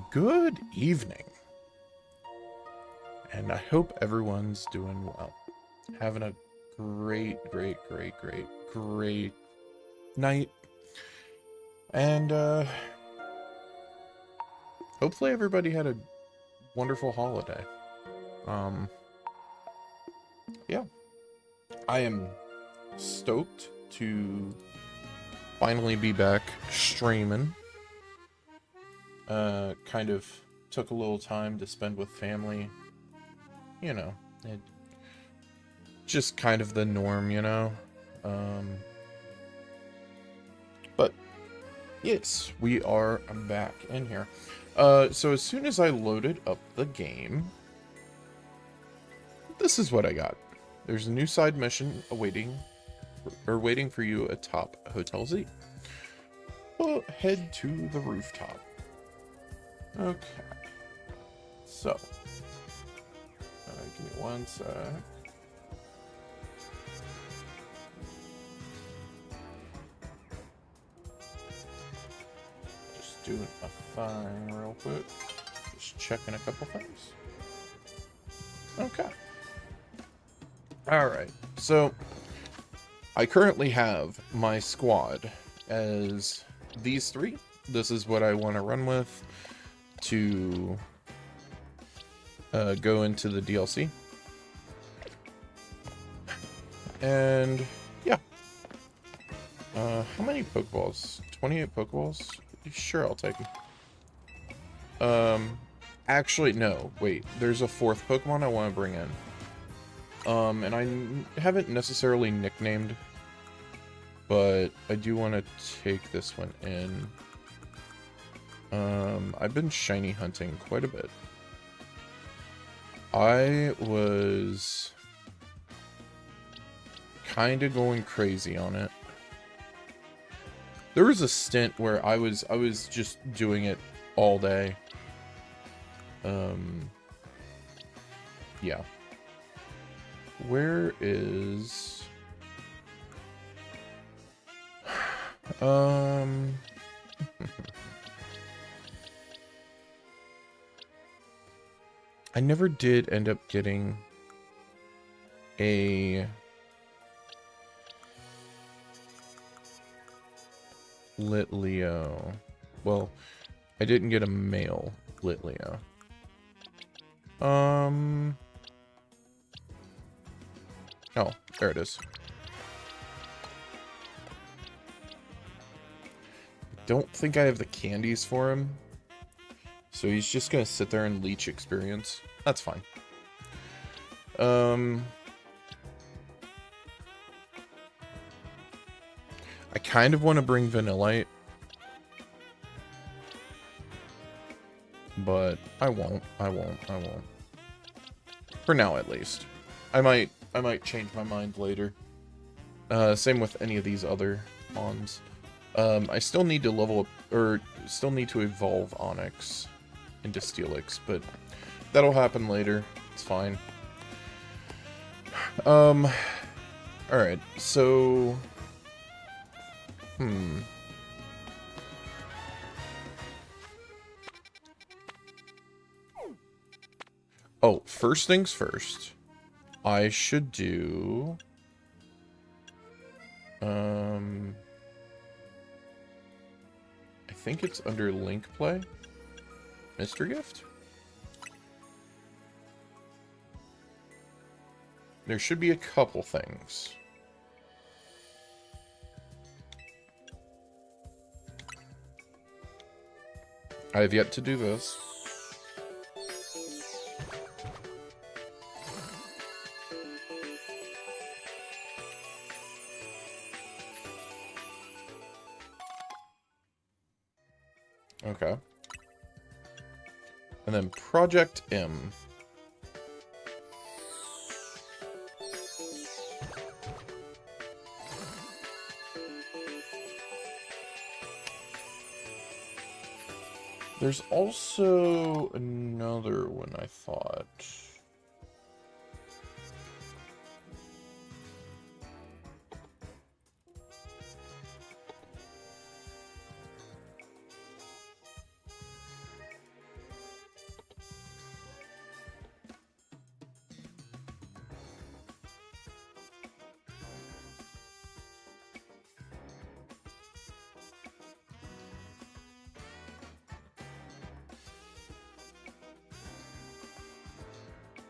Good evening, and I hope everyone's doing well. Having a great night, and hopefully everybody had a wonderful holiday. Um, yeah, I am stoked to finally be back streaming. Kind of took a little time to spend with family. You know, it just kind of the norm, you know. Um, but yes, we are back in here. So as soon as I loaded up the game, this is what I got. There's a new side mission waiting for you atop Hotel Z. Well, head to the rooftop. Okay. So, give me one sec. Just doing a thing real quick. Just checking a couple things. Okay. Alright, so I currently have my squad as these three. This is what I want to run with to go into the DLC. And yeah. How many Pokeballs? 28 Pokeballs? Sure, I'll take them. Actually, no. Wait, there's a fourth Pokemon I want to bring in. And I haven't necessarily nicknamed, but I do want to take this one in. I've been shiny hunting quite a bit. I was kind of going crazy on it. There was a stint where I was just doing it all day. Yeah. Where is... I never did end up getting a Litleo. Well, I didn't get a male Litleo. Oh, there it is. Don't think I have the candies for him. So he's just gonna sit there and leech experience. That's fine. I kind of want to bring Vanillite. But I won't. For now, at least. I might change my mind later. Same with any of these other Ons. I still need to level up, or still need to evolve Onyx into Steelix, but that'll happen later. It's fine. Alright, so... Oh, first things first. I should do... I think it's under Link Play. Mr. Gift? There should be a couple things. I have yet to do this. Okay. And then Project M. There's also another one, I thought.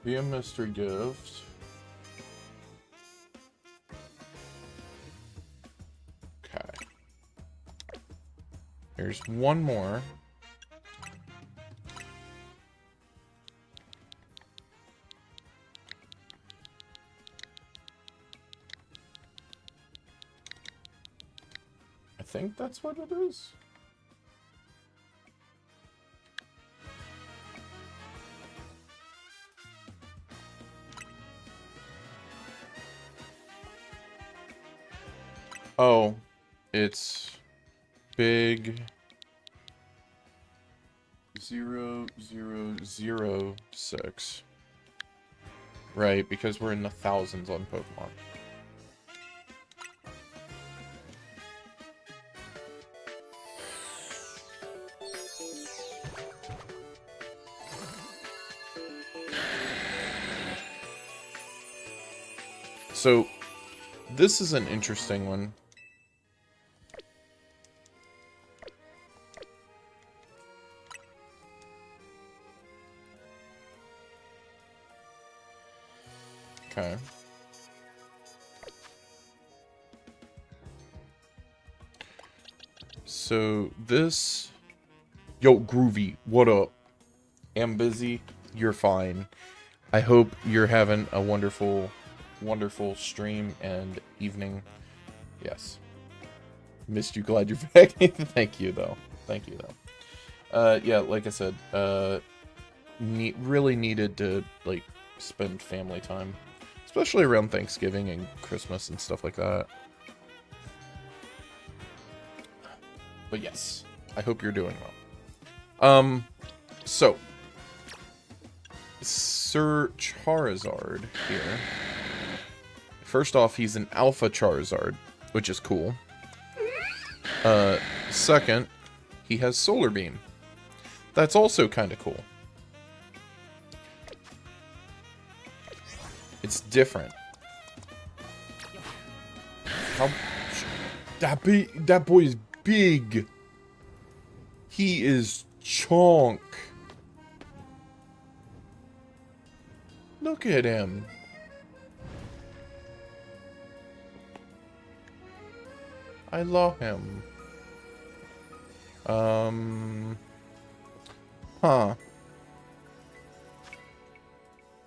Be a mystery gift. Okay. Here's one more. I think that's what it is. Oh, it's big 0006. Right, because we're in the thousands on Pokemon. So, this is an interesting one. Okay. So, this... Yo, Groovy, what up? Am busy. You're fine. I hope you're having a wonderful, wonderful stream and evening. Yes. Missed you, glad you're back. Thank you, though. Thank you, though. Yeah, like I said, really needed to, like, spend family time. Especially around Thanksgiving and Christmas and stuff like that. But yes, I hope you're doing well. So... Sir Charizard here. First off, he's an Alpha Charizard, which is cool. Second, he has Solar Beam. That's also kind of cool. It's different. How... That boy is big. He is chonk. Look at him. I love him. Huh.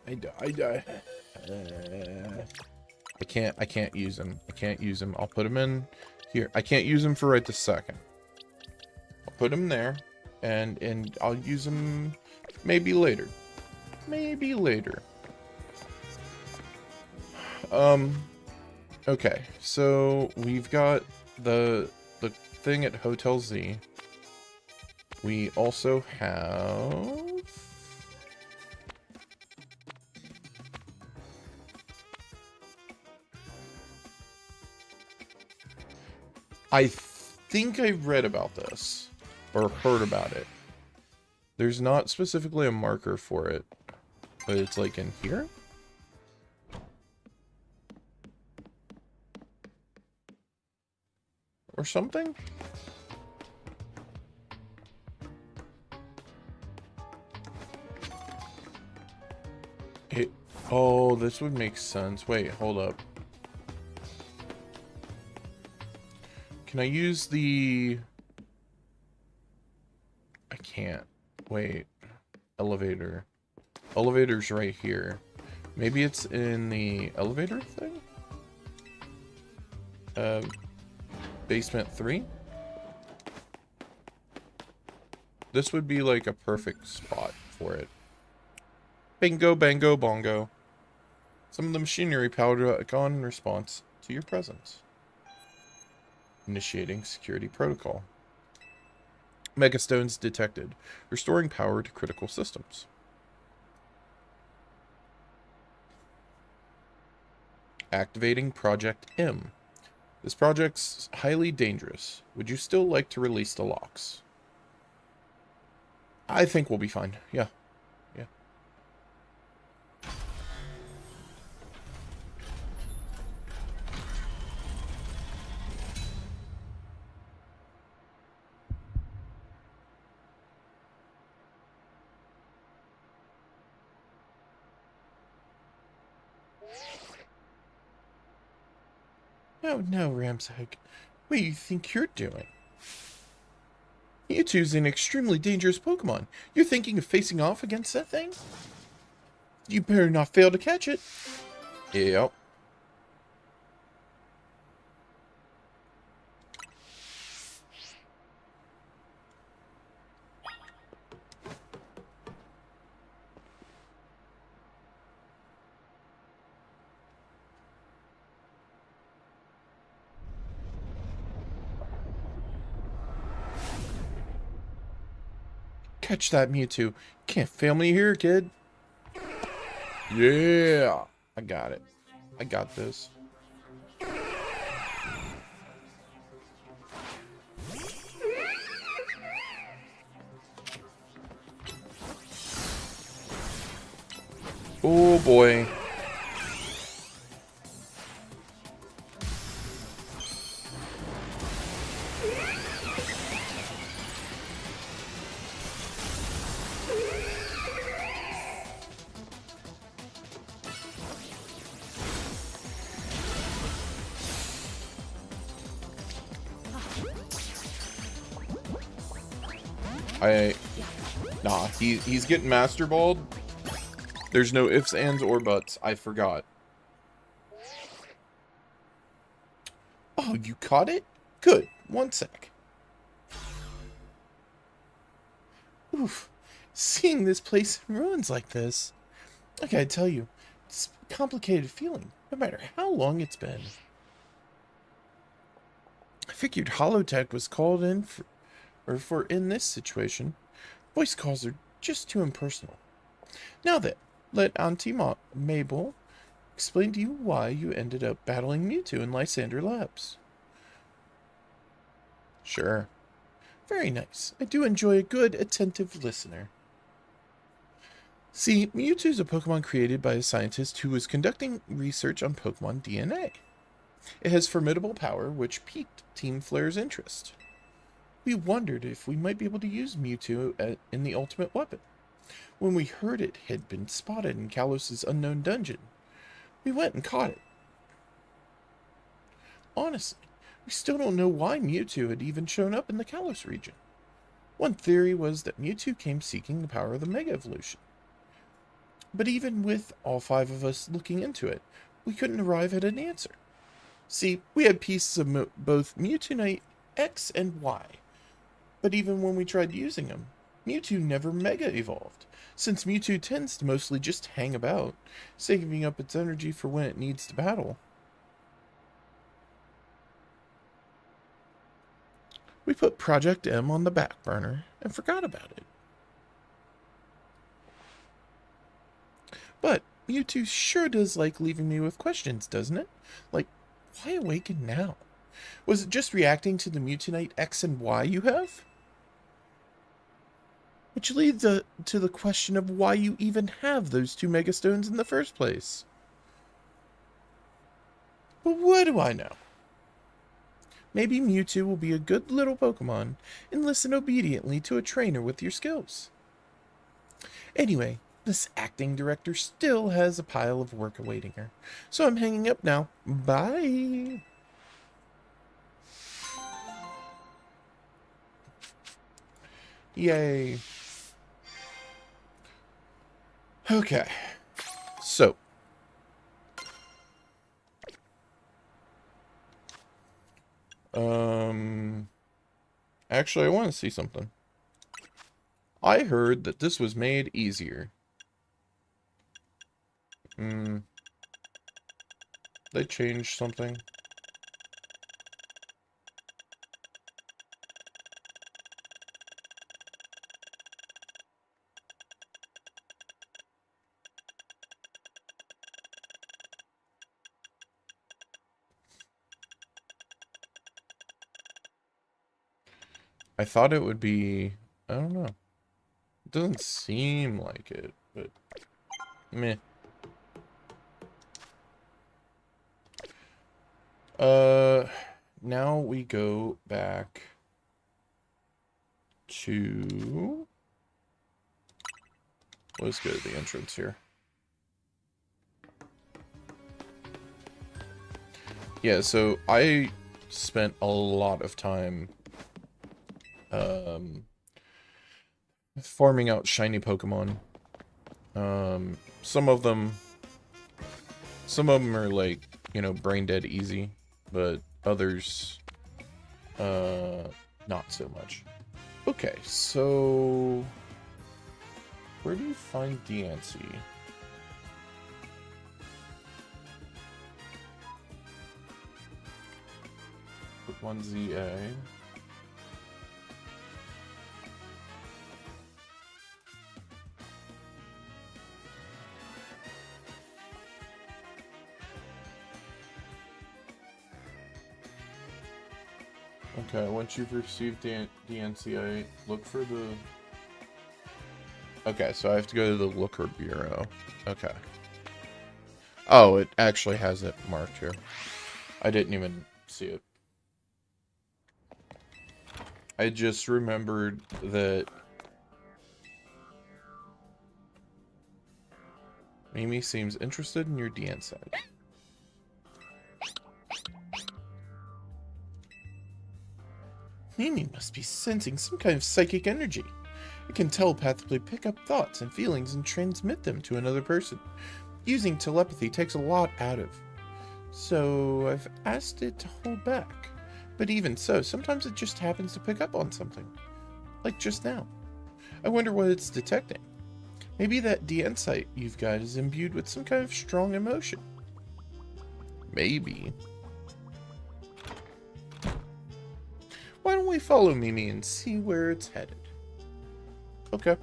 I can't use him. I can't use him. I'll put him in here. I can't use him for right this second. I'll put him there, and I'll use him maybe later. Maybe later. Okay, so we've got the thing at Hotel Z. We also have... I think I read about this, or heard about it. There's not specifically a marker for it, but it's like in here? Or something? Oh, this would make sense. Wait, hold up. Can I use the... I can't. Wait. Elevator. Elevator's right here. Maybe it's in the elevator thing? Basement 3? This would be like a perfect spot for it. Bingo, bango, bongo. Some of the machinery powered back on in response to your presence. Initiating security protocol. Megastones detected. Restoring power to critical systems. Activating Project M. This project's highly dangerous. Would you still like to release the locks? I think we'll be fine. Yeah. Yeah. Oh no, Ramseg. What do you think you're doing? Mewtwo's an extremely dangerous Pokemon. You're thinking of facing off against that thing? You better not fail to catch it. Yep. Catch that Mewtwo. Can't fail me here, kid. Yeah. I got it. I got this. Oh boy. Nah, he's getting Master Balled. There's no ifs, ands, or buts. I forgot. Oh, you caught it? Good. One sec. Oof. Seeing this place in ruins like this, I gotta tell you, it's a complicated feeling, no matter how long it's been. I figured Holotech was called in for in this situation. Voice calls are just too impersonal. Now then, let Auntie Mabel explain to you why you ended up battling Mewtwo in Lysander Labs. Sure. Very nice. I do enjoy a good, attentive listener. See, Mewtwo is a Pokemon created by a scientist who was conducting research on Pokemon DNA. It has formidable power, which piqued Team Flare's interest. We wondered if we might be able to use Mewtwo in the ultimate weapon. When we heard it had been spotted in Kalos' unknown dungeon, we went and caught it. Honestly, we still don't know why Mewtwo had even shown up in the Kalos region. One theory was that Mewtwo came seeking the power of the Mega Evolution. But even with all 5 of us looking into it, we couldn't arrive at an answer. See, we had pieces of both Mewtwo X and Y. But even when we tried using them, Mewtwo never Mega Evolved, since Mewtwo tends to mostly just hang about, saving up its energy for when it needs to battle. We put Project M on the back burner and forgot about it. But Mewtwo sure does like leaving me with questions, doesn't it? Like, why awaken now? Was it just reacting to the Mewtwo X and Y you have? Which leads to the question of why you even have those 2 Megastones in the first place. But what do I know? Maybe Mewtwo will be a good little Pokemon and listen obediently to a trainer with your skills. Anyway, this acting director still has a pile of work awaiting her, so I'm hanging up now. Bye! Yay. Okay. So. Actually, I want to see something. I heard that this was made easier. They changed something. I thought it would be... I don't know. It doesn't seem like it, but... meh. Now we go back to... Let's go to the entrance here. Yeah, so I spent a lot of time farming out shiny Pokemon. Some of them are like, you know, brain dead easy, but others not so much. Okay, so where do you find Diancie? Put 1ZA. Okay, once you've received the NCI, look for the... Okay, so I have to go to the Looker Bureau. Okay. Oh, it actually has it marked here. I didn't even see it. I just remembered that Mimi seems interested in your DN side. Mimi must be sensing some kind of psychic energy. It can telepathically pick up thoughts and feelings and transmit them to another person. Using telepathy takes a lot out of. So I've asked it to hold back. But even so, sometimes it just happens to pick up on something. Like just now. I wonder what it's detecting. Maybe that DN sight you've got is imbued with some kind of strong emotion. Maybe. Why don't we follow Mimi and see where it's headed? Okay.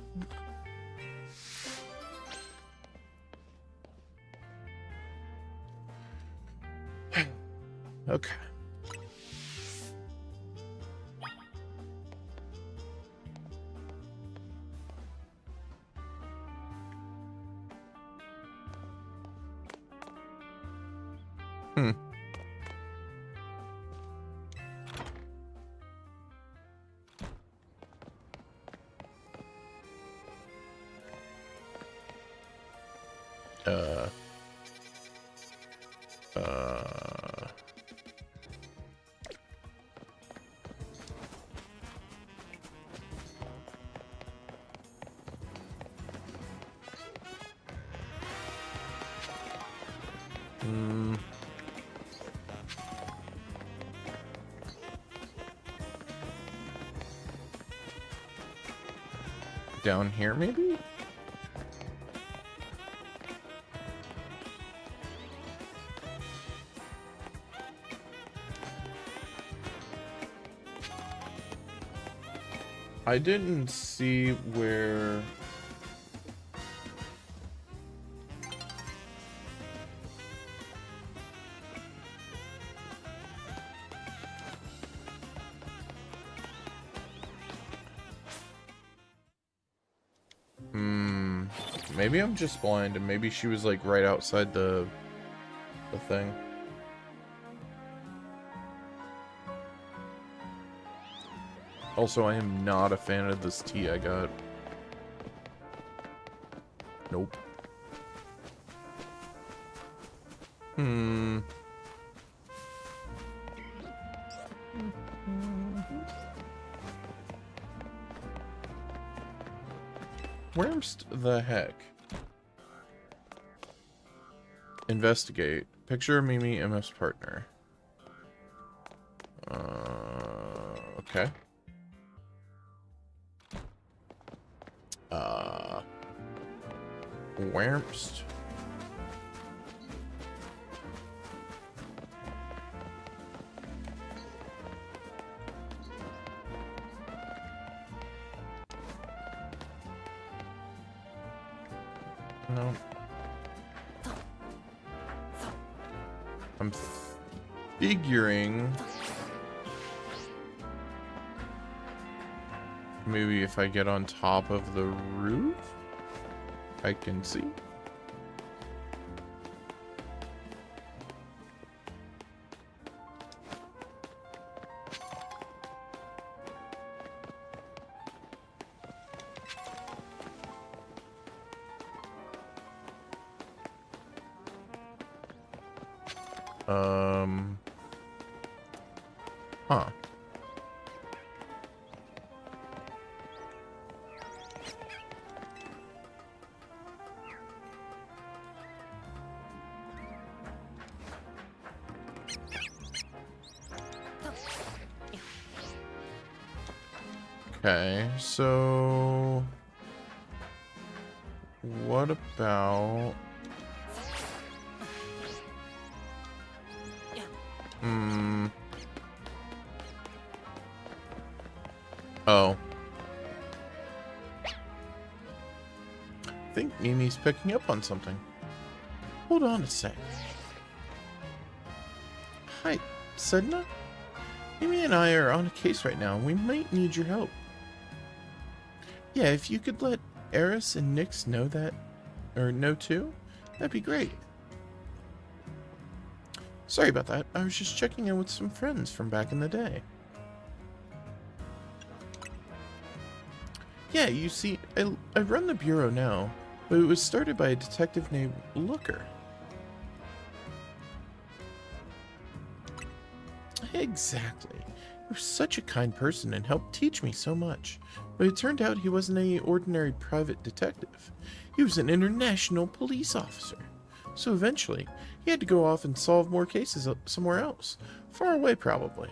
Okay. Hmm. Down here, maybe? I didn't see where... Maybe I'm just blind, and maybe she was, like, right outside the thing. Also, I am not a fan of this tea I got. Nope. Where's the heck? Investigate. Picture Mimi MS partner. Okay. Whermst. No. I'm figuring maybe if I get on top of the roof, I can see. Huh. Okay, so what about oh. I think Mimi's picking up on something. Hold on a sec. Hi, Sedna? Mimi and I are on a case right now. We might need your help. Yeah, if you could let Eris and Nyx know that, or know too, that'd be great. Sorry about that. I was just checking in with some friends from back in the day. Yeah, you see, I run the bureau now, but it was started by a detective named Looker. Exactly. He was such a kind person and helped teach me so much. But it turned out he wasn't any ordinary private detective. He was an international police officer. So eventually, he had to go off and solve more cases somewhere else. Far away, probably.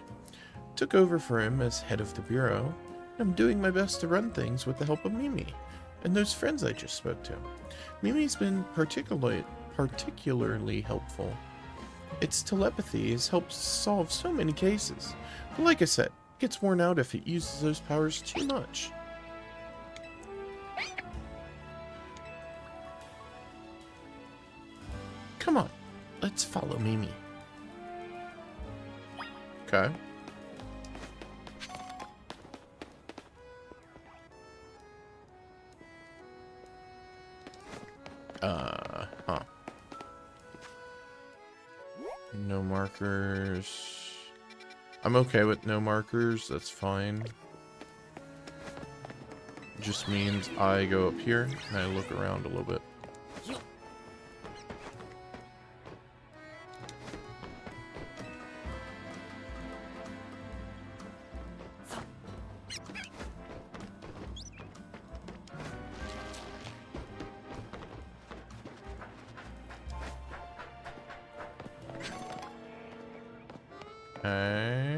Took over for him as head of the bureau. And I'm doing my best to run things with the help of Mimi and those friends I just spoke to. Mimi's been particularly helpful. Its telepathy has helped solve so many cases. But like I said, it gets worn out if it uses those powers too much. Come on, let's follow Mimi. Okay. Huh. No markers. I'm okay with no markers, that's fine. Just means I go up here and I look around a little bit. Okay.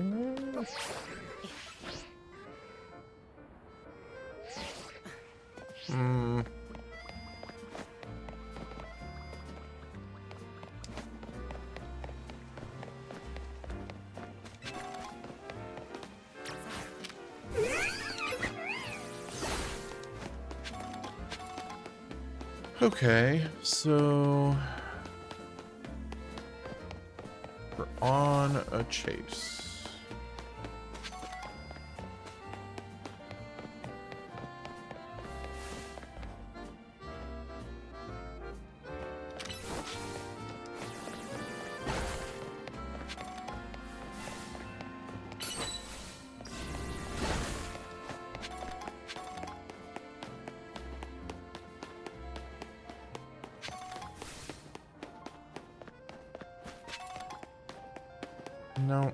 Okay, so we're on a chase. No.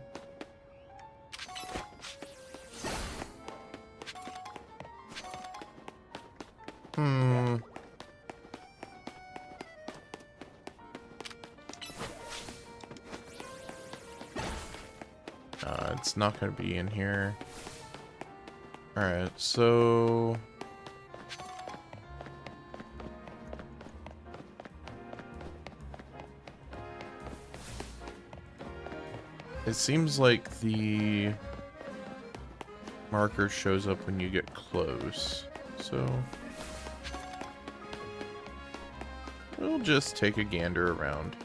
It's not going to be in here. Alright, so... it seems like the marker shows up when you get close, so... we'll just take a gander around.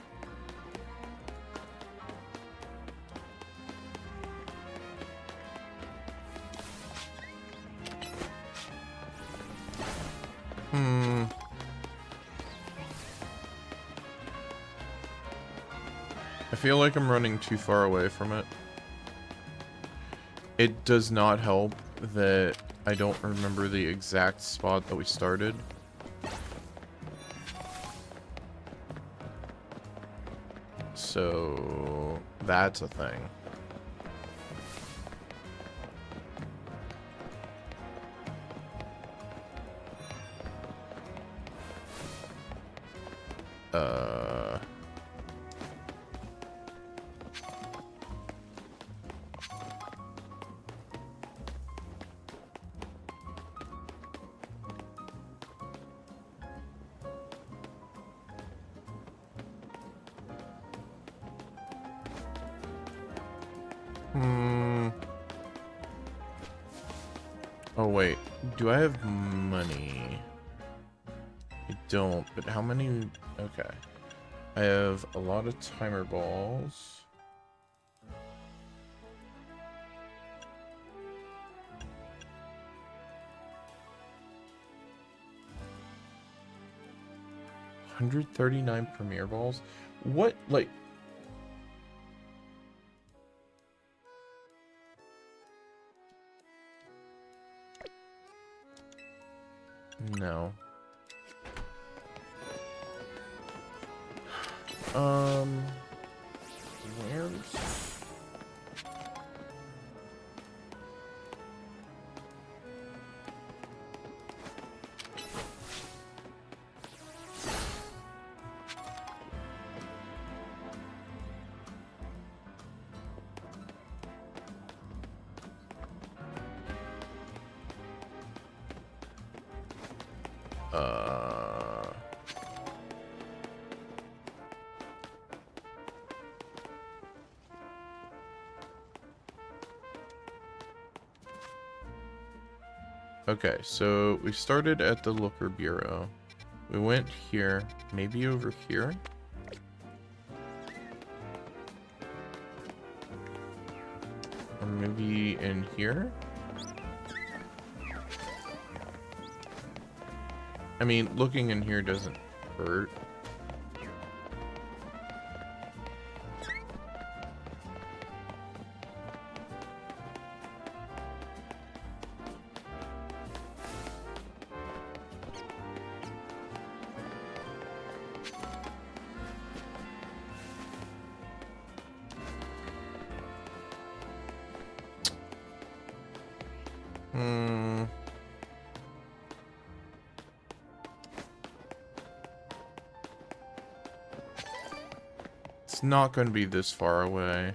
I feel like I'm running too far away from it. It does not help that I don't remember the exact spot that we started. So that's a thing. Uh... Oh, wait. Do I have money? I don't, but how many? Okay. I have a lot of timer balls. $139 Premier balls? What, like... No. Where's... Okay, so we started at the Looker Bureau. We went here, maybe over here? Or maybe in here? I mean, looking in here doesn't hurt. It's not going to be this far away.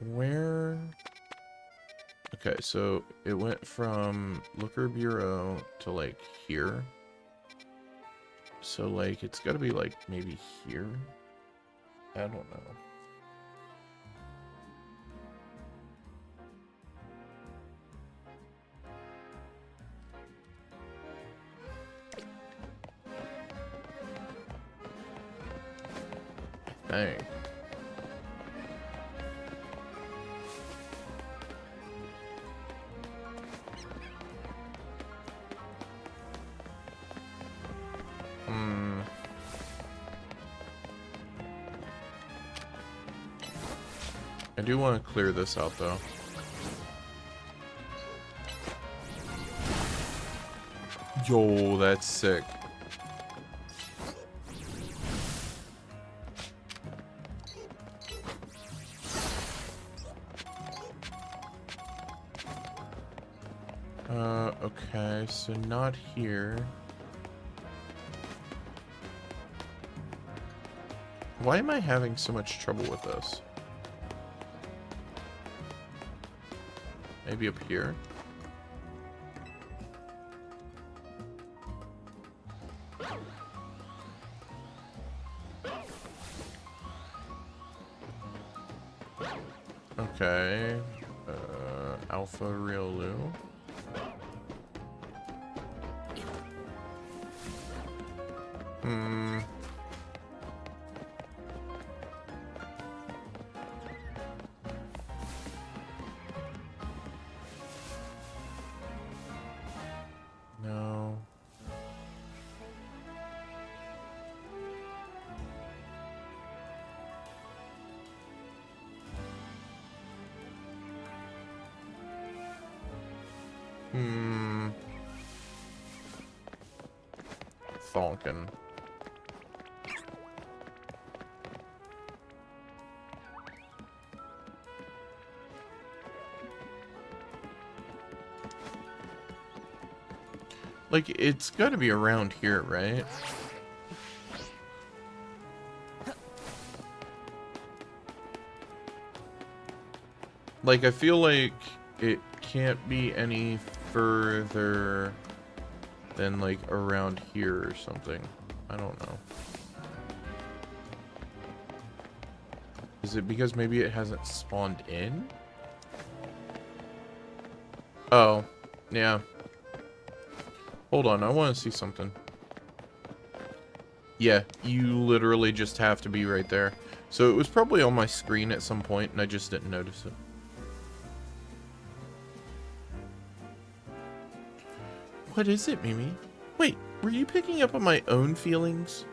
Where? Okay, so it went from Looker Bureau to, like, here. So, like, it's got to be, like, maybe here? I don't know. Dang. I do want to clear this out, though. Yo, that's sick. Okay, so not here. Why am I having so much trouble with this? Maybe up here? Okay. Alpha Riolu. No. Thonkin. Like, it's got to be around here, right? Like, I feel like it can't be any further than, like, around here or something. I don't know. Is it because maybe it hasn't spawned in? Oh, yeah. Hold on, I want to see something. Yeah, you literally just have to be right there. So it was probably on my screen at some point, and I just didn't notice it. What is it, Mimi? Wait, were you picking up on my own feelings?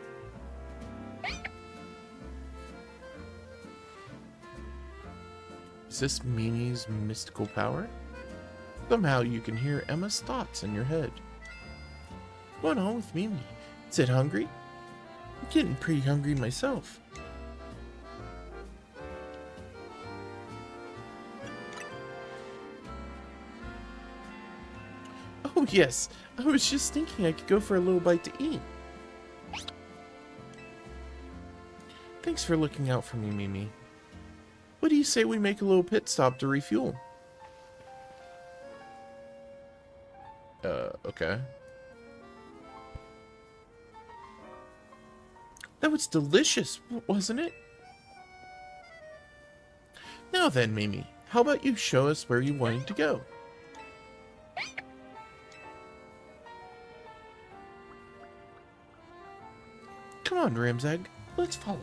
Is this Mimi's mystical power? Somehow you can hear Emma's thoughts in your head. What's on with Mimi? Is it hungry? I'm getting pretty hungry myself. Oh yes, I was just thinking I could go for a little bite to eat. Thanks for looking out for me, Mimi. What do you say we make a little pit stop to refuel? Okay. That was delicious, wasn't it? Now then, Mimi, how about you show us where you wanted to go? Come on, Ramzag, let's follow.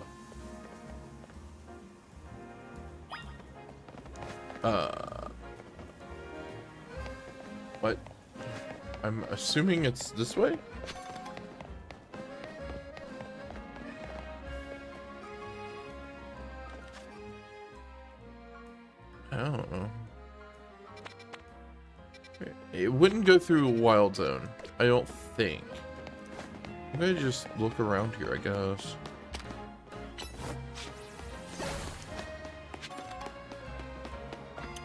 What? I'm assuming it's this way? I don't know. It wouldn't go through a wild zone, I don't think. I'm gonna just look around here, I guess.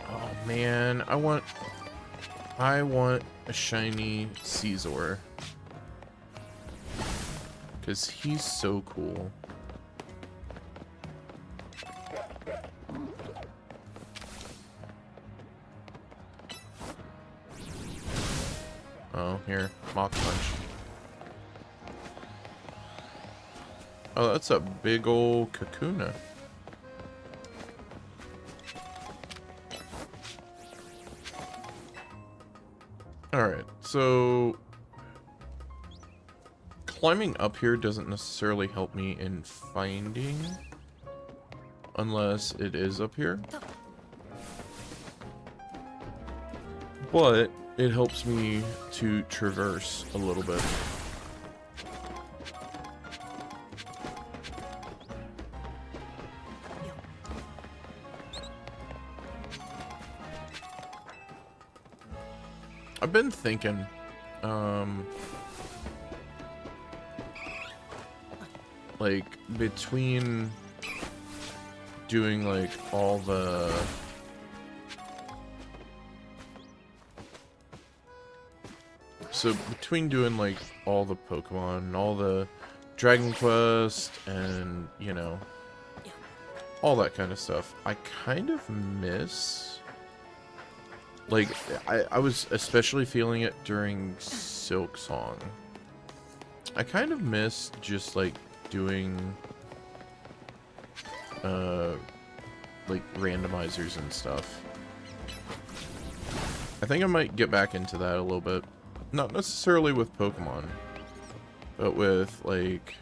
Oh man, I want a shiny Caesar. Because he's so cool. Oh, here. Mach Punch. Oh, that's a big old Kakuna. Alright, so climbing up here doesn't necessarily help me in finding, unless it is up here. But it helps me to traverse a little bit. I've been thinking, like, between doing, like, all the... So, between doing, like, all the Pokemon, and all the Dragon Quest, and, you know, all that kind of stuff, I kind of miss... Like, I was especially feeling it during Silk Song. I kind of miss just, like, doing, like, randomizers and stuff. I think I might get back into that a little bit. Not necessarily with Pokemon, but with, like...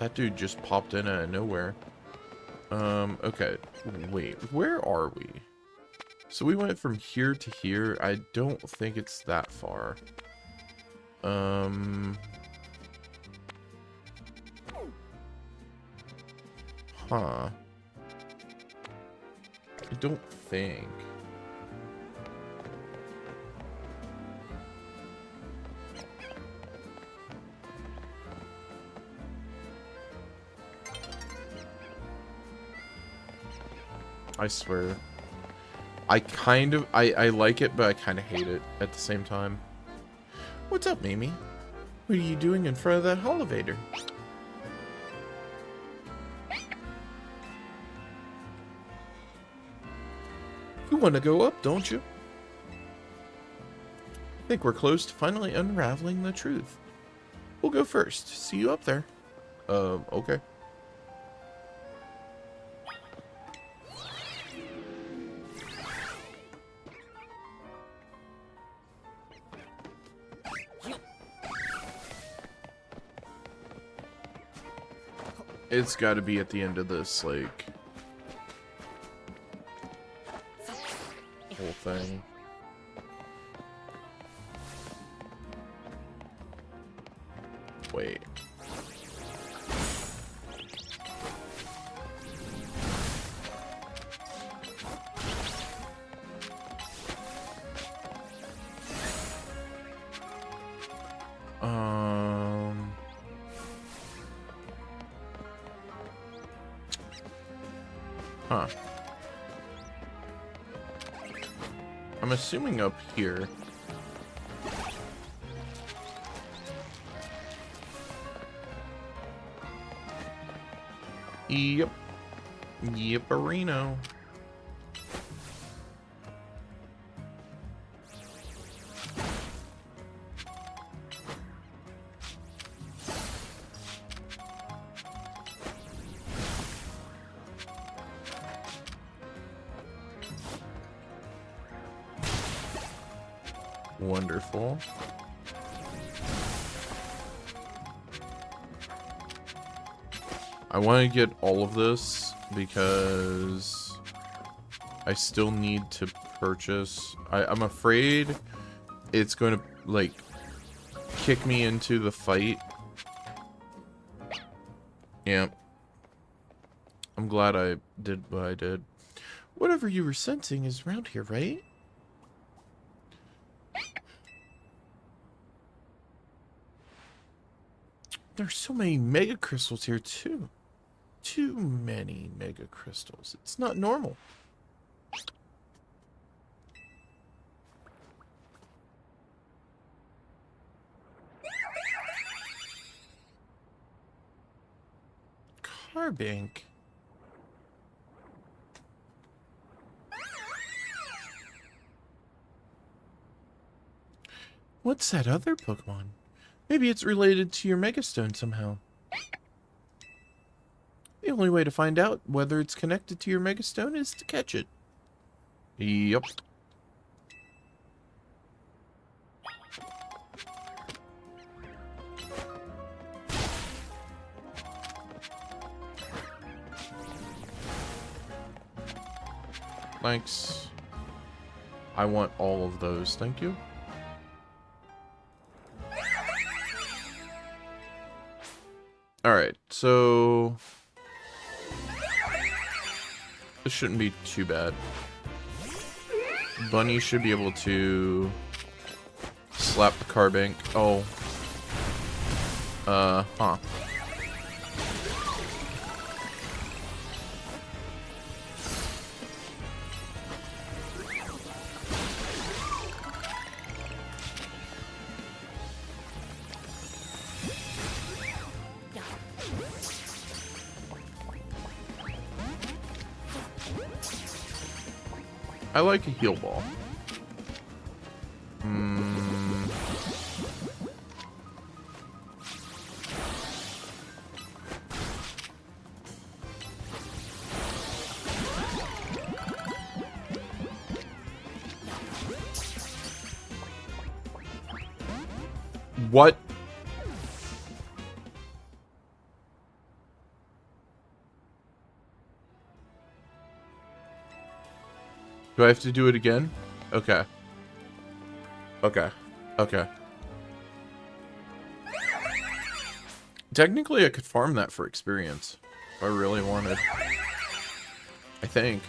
That dude just popped in out of nowhere. Okay. Wait, where are we? So we went from here to here. I don't think it's that far. Huh. I don't think. I swear. I like it, but I kind of hate it at the same time. What's up, Mimi? What are you doing in front of that elevator? You want to go up, don't you? I think we're close to finally unraveling the truth. We'll go first. See you up there. Okay. It's got to be at the end of this, like, whole thing. Wait. Huh. I'm assuming up here. Yep. Yep-arino. Wonderful. I want to get all of this because I still need to purchase. I'm afraid it's going to, like, kick me into the fight. Yeah. I'm glad I did what I did. Whatever you were sensing is around here, right? There's so many mega crystals here, too. Too many mega crystals. It's not normal. Carbink. What's that other Pokemon? Maybe it's related to your Megastone somehow. The only way to find out whether it's connected to your Megastone is to catch it. Yup. Thanks. I want all of those, thank you. Alright, so this shouldn't be too bad. Bunny should be able to slap the Carbink. Oh. Huh. I like a heal ball. What? Do I have to do it again? Okay. Okay. Okay. Technically, I could farm that for experience if I really wanted. I think.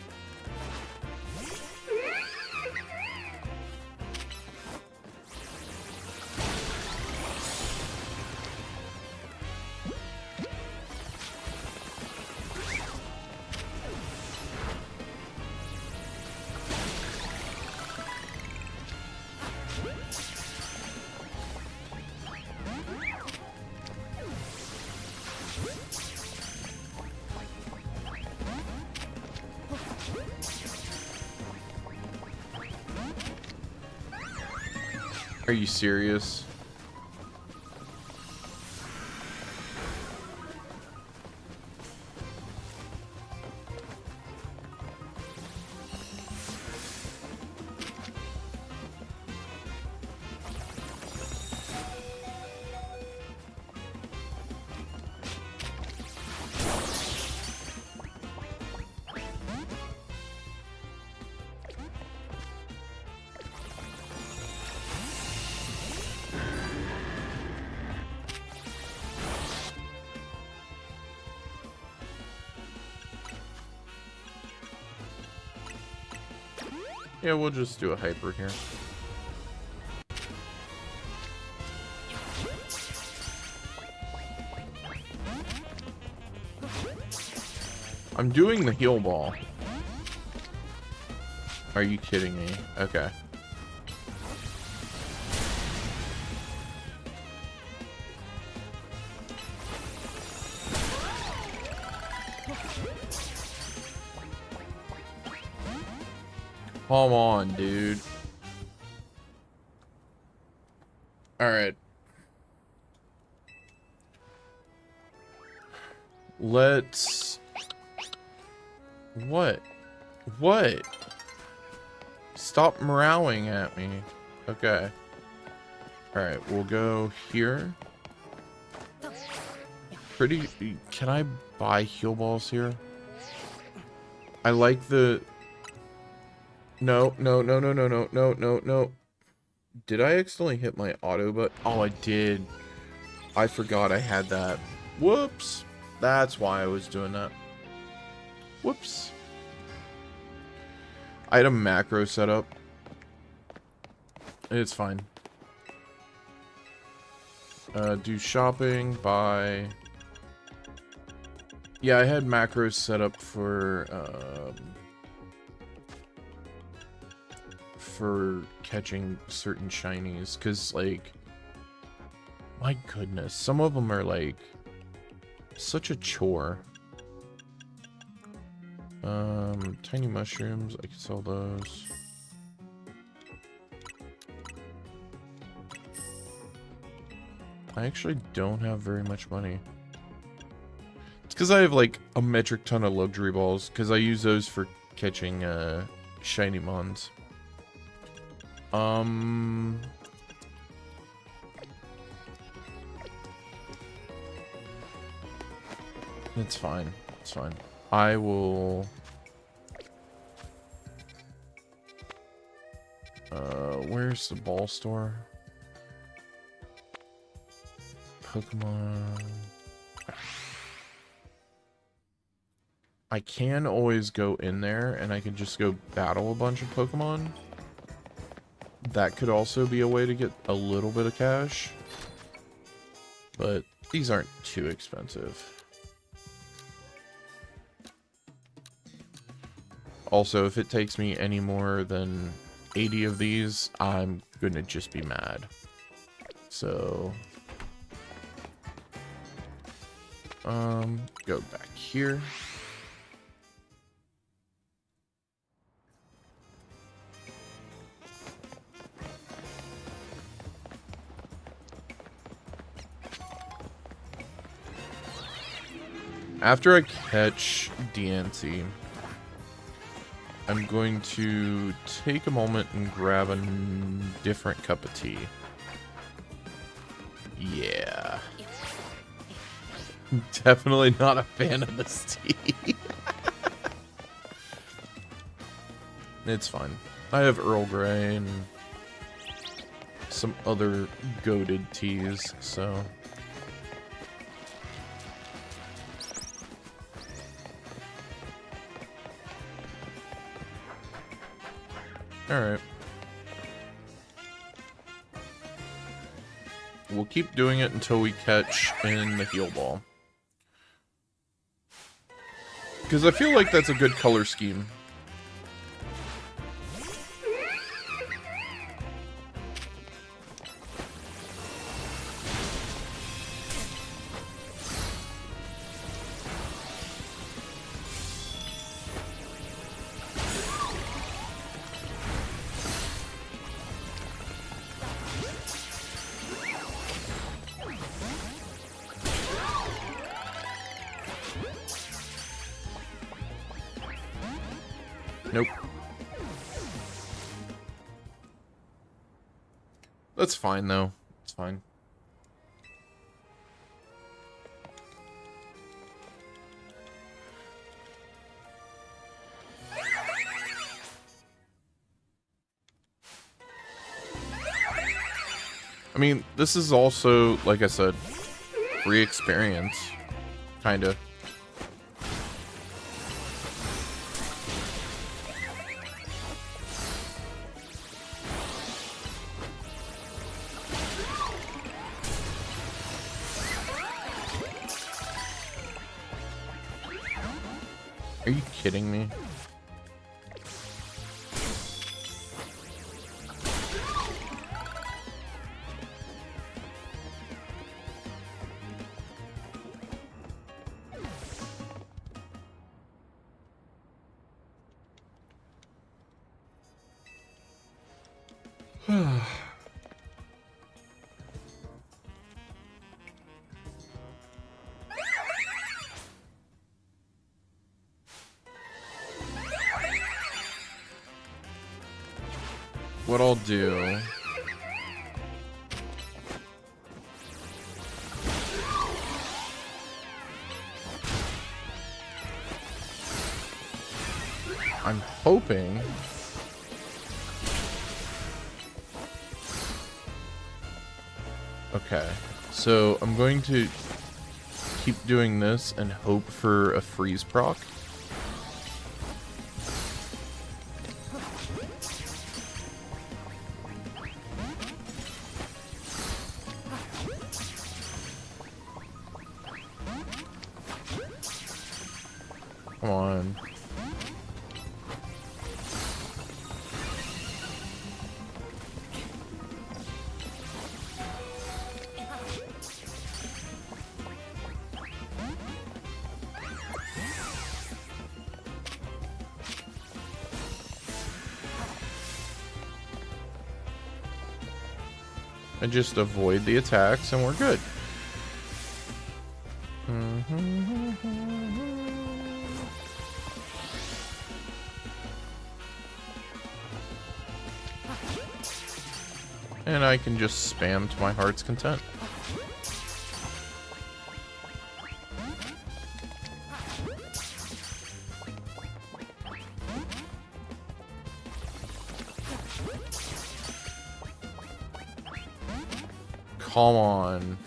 Are you serious? Yeah, we'll just do a hyper here. I'm doing the heal ball. Are you kidding me? Okay. Come on, dude. Alright. Let's... What? What? Stop meowing at me. Okay. Alright, we'll go here. Pretty... Can I buy heal balls here? I like the... No. Did I accidentally hit my auto button? Oh, I did. I forgot I had that. Whoops. That's why I was doing that. Whoops. I had a macro set up. It's fine. Do shopping, buy... Yeah, I had macros set up for catching certain shinies, because, like, my goodness, some of them are, like, such a chore. Tiny mushrooms, I can sell those. I actually don't have very much money. It's because I have, like, a metric ton of luxury balls, because I use those for catching, shiny mons. It's fine. It's fine. I will... where's the ball store? Pokemon... I can always go in there and I can just go battle a bunch of Pokemon. That could also be a way to get a little bit of cash. But these aren't too expensive. Also, if it takes me any more than 80 of these, I'm gonna just be mad. So... go back here. After I catch Diancie, I'm going to take a moment and grab a different cup of tea. Yeah. Definitely not a fan of this tea. It's fine. I have Earl Grey and some other goated teas, so... Alright. We'll keep doing it until we catch in the heal ball. Because I feel like that's a good color scheme. Nope. That's fine, though. It's fine. I mean, this is also, like I said, free experience. Kinda. Are you kidding me? What I'll do... I'm hoping... Okay, so I'm going to keep doing this and hope for a freeze proc. Come on. And just avoid the attacks and we're good. And I can just spam to my heart's content. Come on.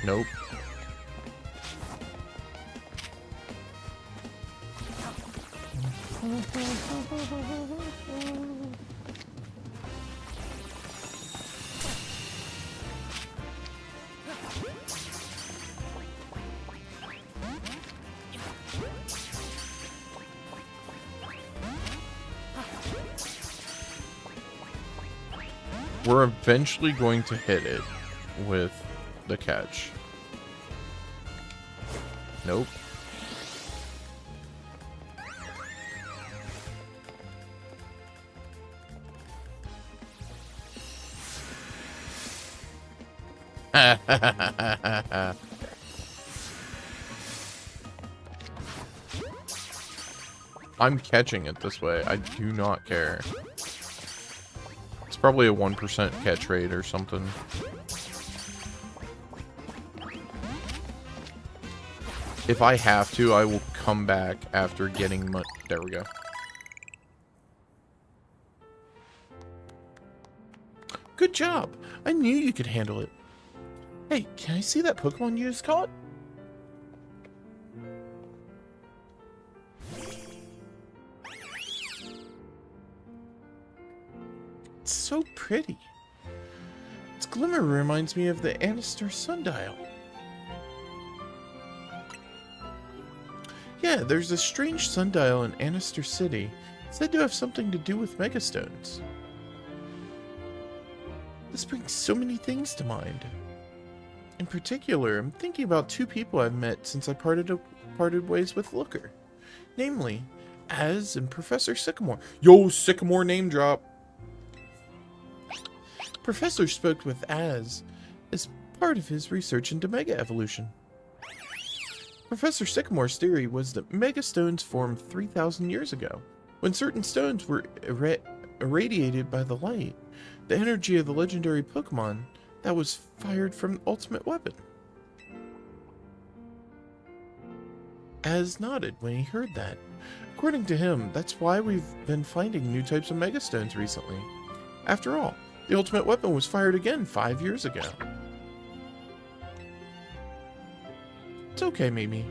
Nope. We're eventually going to hit it with the catch. Nope. I'm catching it this way. I do not care. It's probably a 1% catch rate or something. If I have to, I will come back after getting my... There we go. Good job! I knew you could handle it. Hey, can I see that Pokemon you just caught? It's so pretty. Its glimmer reminds me of the Anistar Sundial. Yeah, there's a strange sundial in Anistar City, said to have something to do with Megastones. This brings so many things to mind. In particular, I'm thinking about two people I've met since I parted ways with Looker. Namely, Az and Professor Sycamore. Yo, Sycamore name drop! Professor spoke with as part of his research into mega evolution. Professor Sycamore's theory was that megastones formed 3,000 years ago. When certain stones were irradiated by the light, the energy of the legendary Pokemon that was fired from the ultimate weapon. Az nodded when he heard that. According to him, that's why we've been finding new types of megastones recently. After all, the ultimate weapon was fired again 5 years ago. It's okay, Mimi.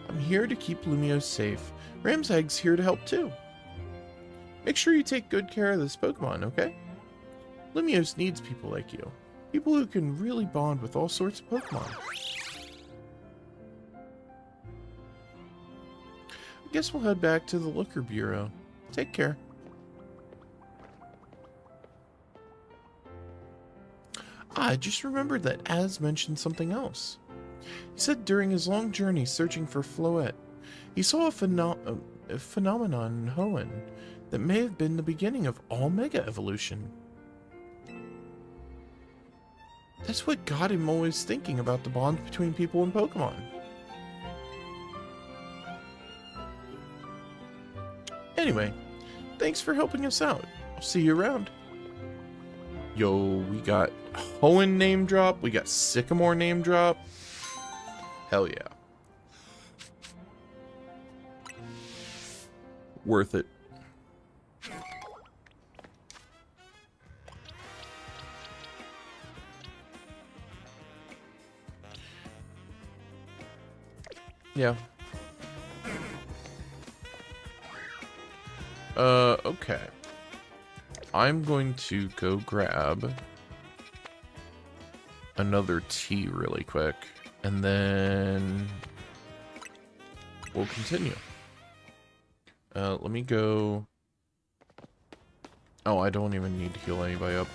I'm here to keep Lumiose safe. Ramzag's here to help too. Make sure you take good care of this Pokemon, okay? Lumiose needs people like you. People who can really bond with all sorts of Pokemon. I guess we'll head back to the Looker Bureau. Take care. I just remembered that Az mentioned something else. He said during his long journey searching for Floette, he saw a phenomenon in Hoenn that may have been the beginning of all Mega Evolution. That's what got him always thinking about the bond between people and Pokemon. Anyway, thanks for helping us out. I'll see you around. Yo, we got Hoenn name drop, we got Sycamore name drop. Hell yeah. Worth it. Yeah. Okay. I'm going to go grab another tea really quick, and then we'll continue. Let me go. Oh, I don't even need to heal anybody up.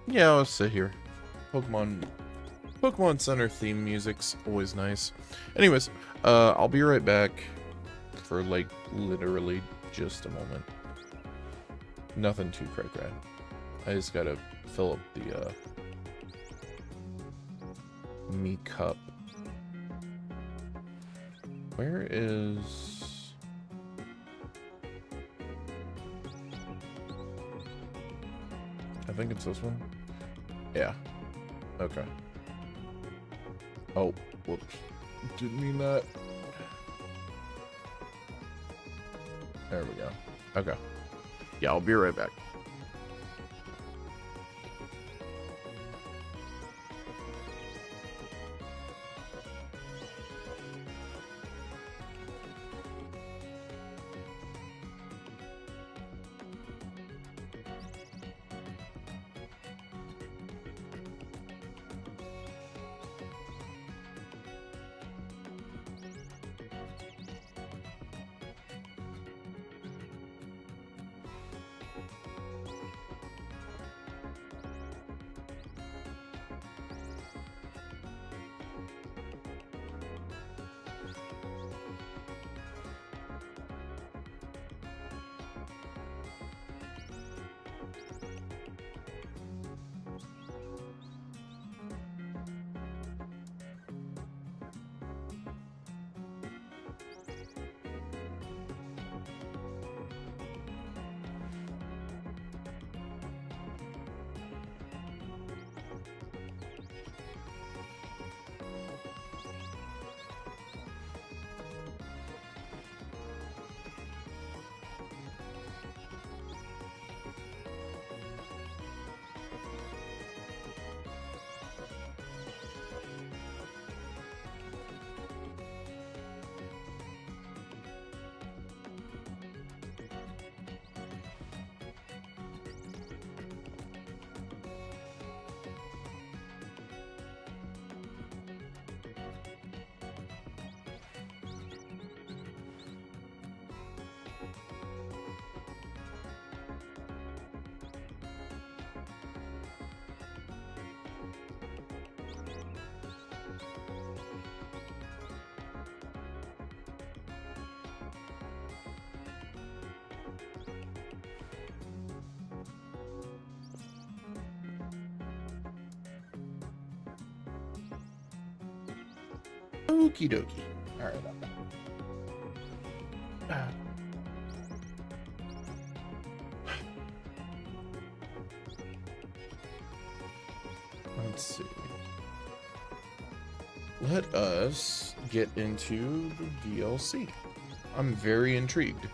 Yeah, I'll sit here. Pokemon Center theme music's always nice. Anyways, I'll be right back for like literally just a moment. Nothing too cray. I just gotta fill up the me cup. Where is... I think it's this one. Yeah. Okay. Oh, whoops. Didn't mean that. There we go. Okay. Yeah, I'll be right back. Okie dokie. Alright. Let's see. Let us get into the DLC. I'm very intrigued.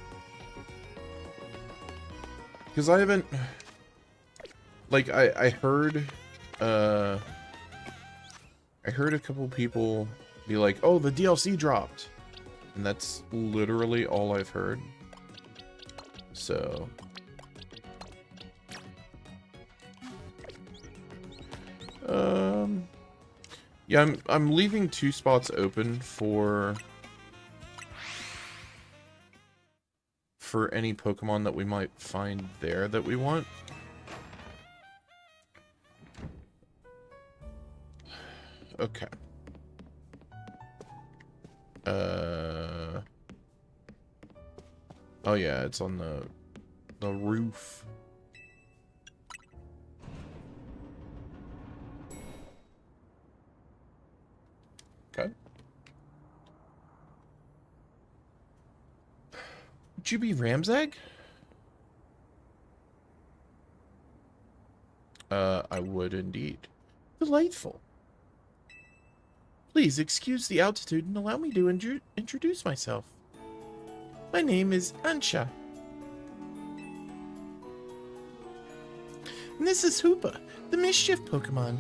Because I haven't... Like, I heard a couple people be like, oh, the DLC dropped. And that's literally all I've heard. So... yeah, I'm leaving 2 spots open for any Pokemon that we might find there that we want. Okay. Oh yeah, it's on the roof. Okay. Would you be Ramsag? I would indeed. Delightful. Please excuse the altitude and allow me to introduce myself. My name is Ansha. And this is Hoopa, the Mischief Pokemon.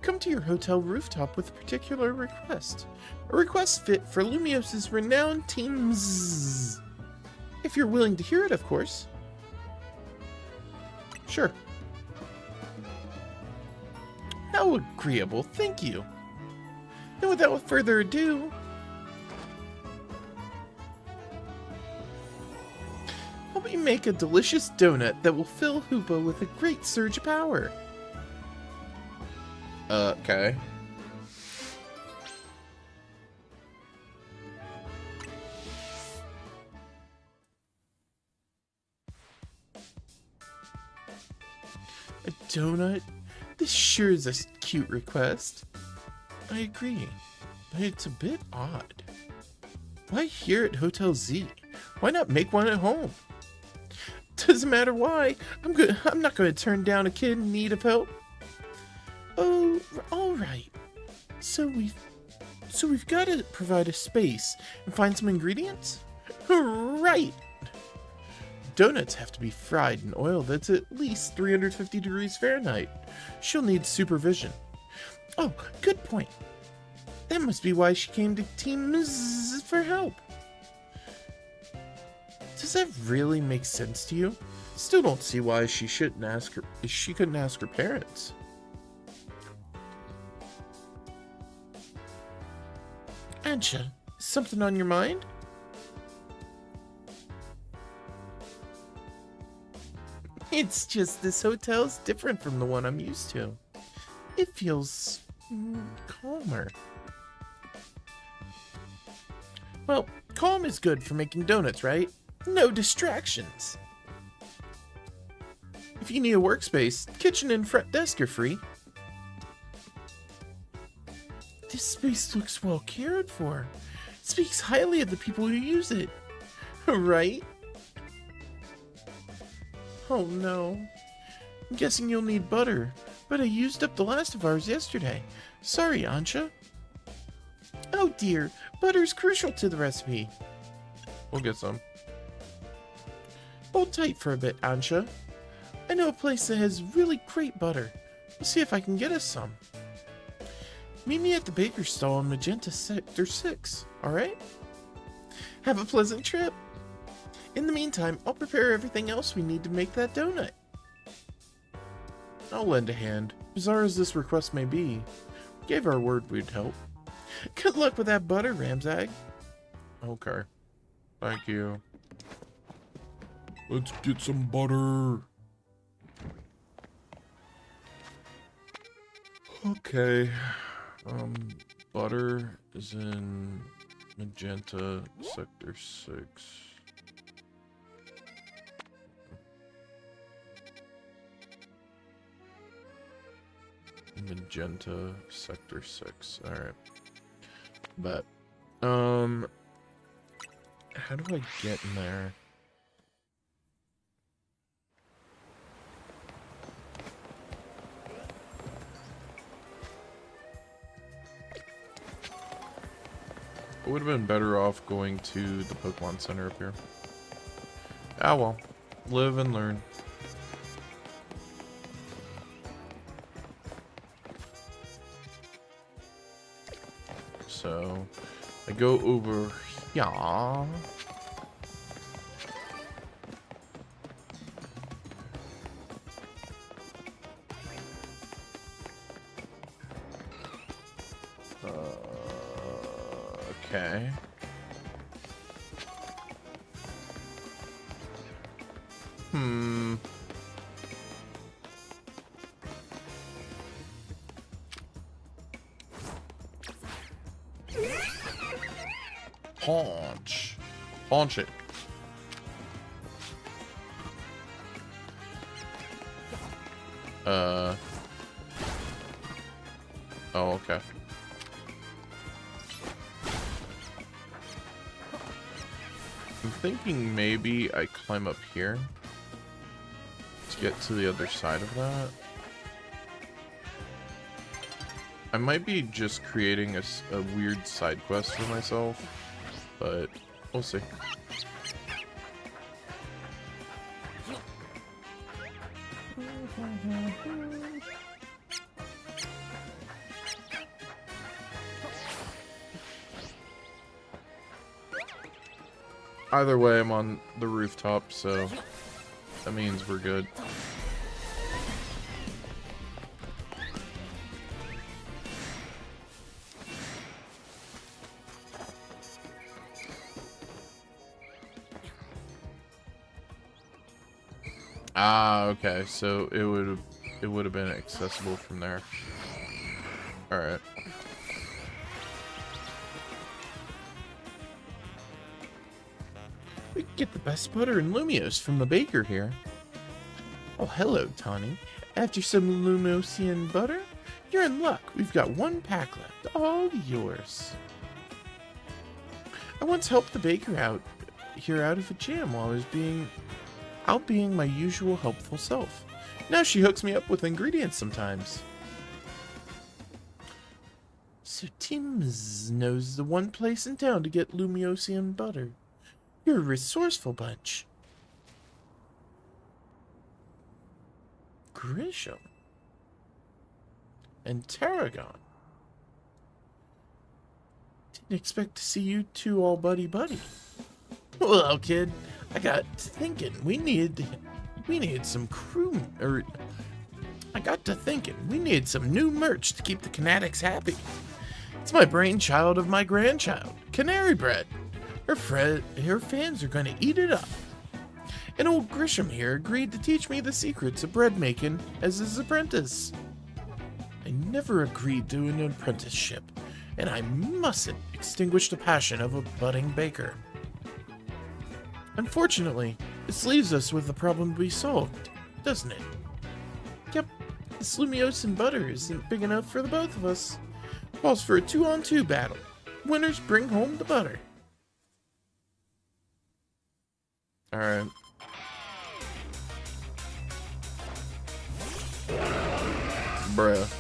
Come to your hotel rooftop with a particular request. A request fit for Lumios's renowned Team Zzz. If you're willing to hear it, of course. Sure. How agreeable, thank you. And without further ado... help me make a delicious donut that will fill Hoopa with a great surge of power. Okay. A donut? This sure is a cute request. I agree, but it's a bit odd. Why here at Hotel Z? Why not make one at home? Doesn't matter why. I'm not going to turn down a kid in need of help. Oh, all right. So we've got to provide a space and find some ingredients? Right. Donuts have to be fried in oil that's at least 350 degrees Fahrenheit. She'll need supervision. Oh, good point. That must be why she came to Team Zzz for help. Does that really make sense to you? Still don't see why she couldn't ask her parents. Ansha, is something on your mind? It's just this hotel's different from the one I'm used to. It feels calmer. Well, calm is good for making donuts, right? No distractions. If you need a workspace, kitchen and front desk are free. This space looks well cared for. It speaks highly of the people who use it. Right? Oh no. I'm guessing you'll need butter, but I used up the last of ours yesterday. Sorry, Ansha. Oh dear, butter's crucial to the recipe. We'll get some. Hold tight for a bit, Ansha. I know a place that has really great butter. We'll see if I can get us some. Meet me at the baker's stall in Magenta Sector 6, alright? Have a pleasant trip. In the meantime, I'll prepare everything else we need to make that donut. I'll lend a hand. Bizarre as this request may be, we gave our word we'd help. Good luck with that butter, Ramsag. Okay. Thank you. Let's get some butter. Okay. Butter is in Magenta Sector 6. Magenta, Sector 6. Alright. But, how do I get in there? I would have been better off going to the Pokemon Center up here. Ah well. Live and learn. So, I go over here. Okay. Haunch. Haunch it. Oh, okay. I'm thinking maybe I climb up here to get to the other side of that. I might be just creating a weird side quest for myself, but we'll see. Either way, I'm on the rooftop, so that means we're good. Ah, okay, so it would have been accessible from there. All right. We can get the best butter and Lumiose from the baker here. Oh, hello, Tawny. After some Lumosian butter? You're in luck. We've got one pack left. All yours. I once helped the baker out of a jam while I was being my usual helpful self. Now she hooks me up with ingredients sometimes. So Tim's knows the one place in town to get Lumiosian butter. You're a resourceful bunch. Grisham. And Tarragon. Didn't expect to see you two all buddy-buddy. Well, kid, I got to thinking we needed some I got to thinking we needed some new merch to keep the Canatics happy. It's my brainchild of my grandchild, Canary Bread. Her fans are going to eat it up. And old Grisham here agreed to teach me the secrets of bread making as his apprentice. I never agreed to an apprenticeship, and I mustn't extinguish the passion of a budding baker. Unfortunately, this leaves us with a problem to be solved, doesn't it? Yep, this Lumiose butter isn't big enough for the both of us. Calls for a 2-on-2 battle. Winners bring home the butter. Alright. Bruh.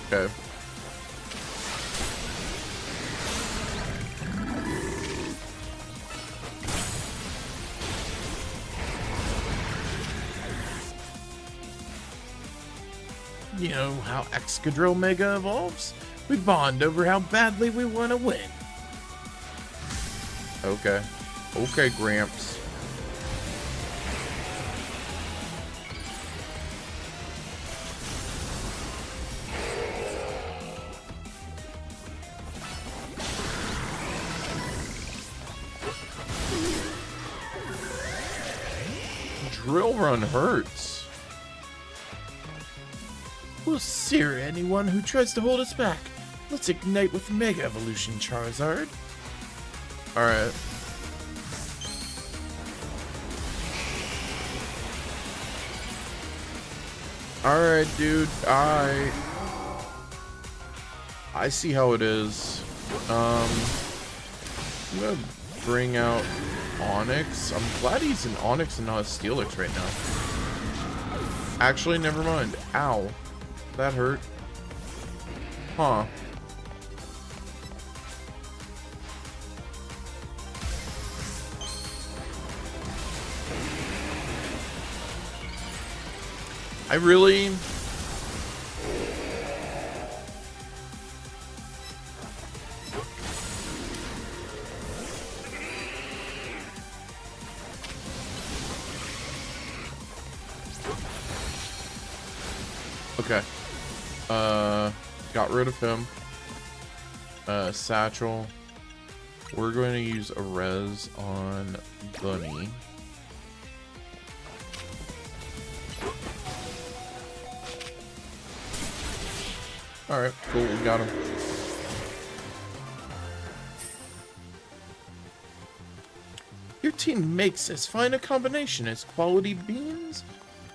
Okay. You know how Excadrill Mega evolves? We bond over how badly we want to win. Okay. Okay, Gramps. drill run hurts. We'll sear anyone who tries to hold us back. Let's ignite with Mega Evolution, Charizard. Alright. Alright, dude. I see how it is. I'm gonna bring out Onix. I'm glad he's an Onix and not a Steelix right now. Actually, never mind. Ow. That hurt. Huh. I really... Okay. Got rid of him. Satchel. We're going to use a res on Bunny. Alright, cool, we got him. Your team makes as fine a combination as quality beans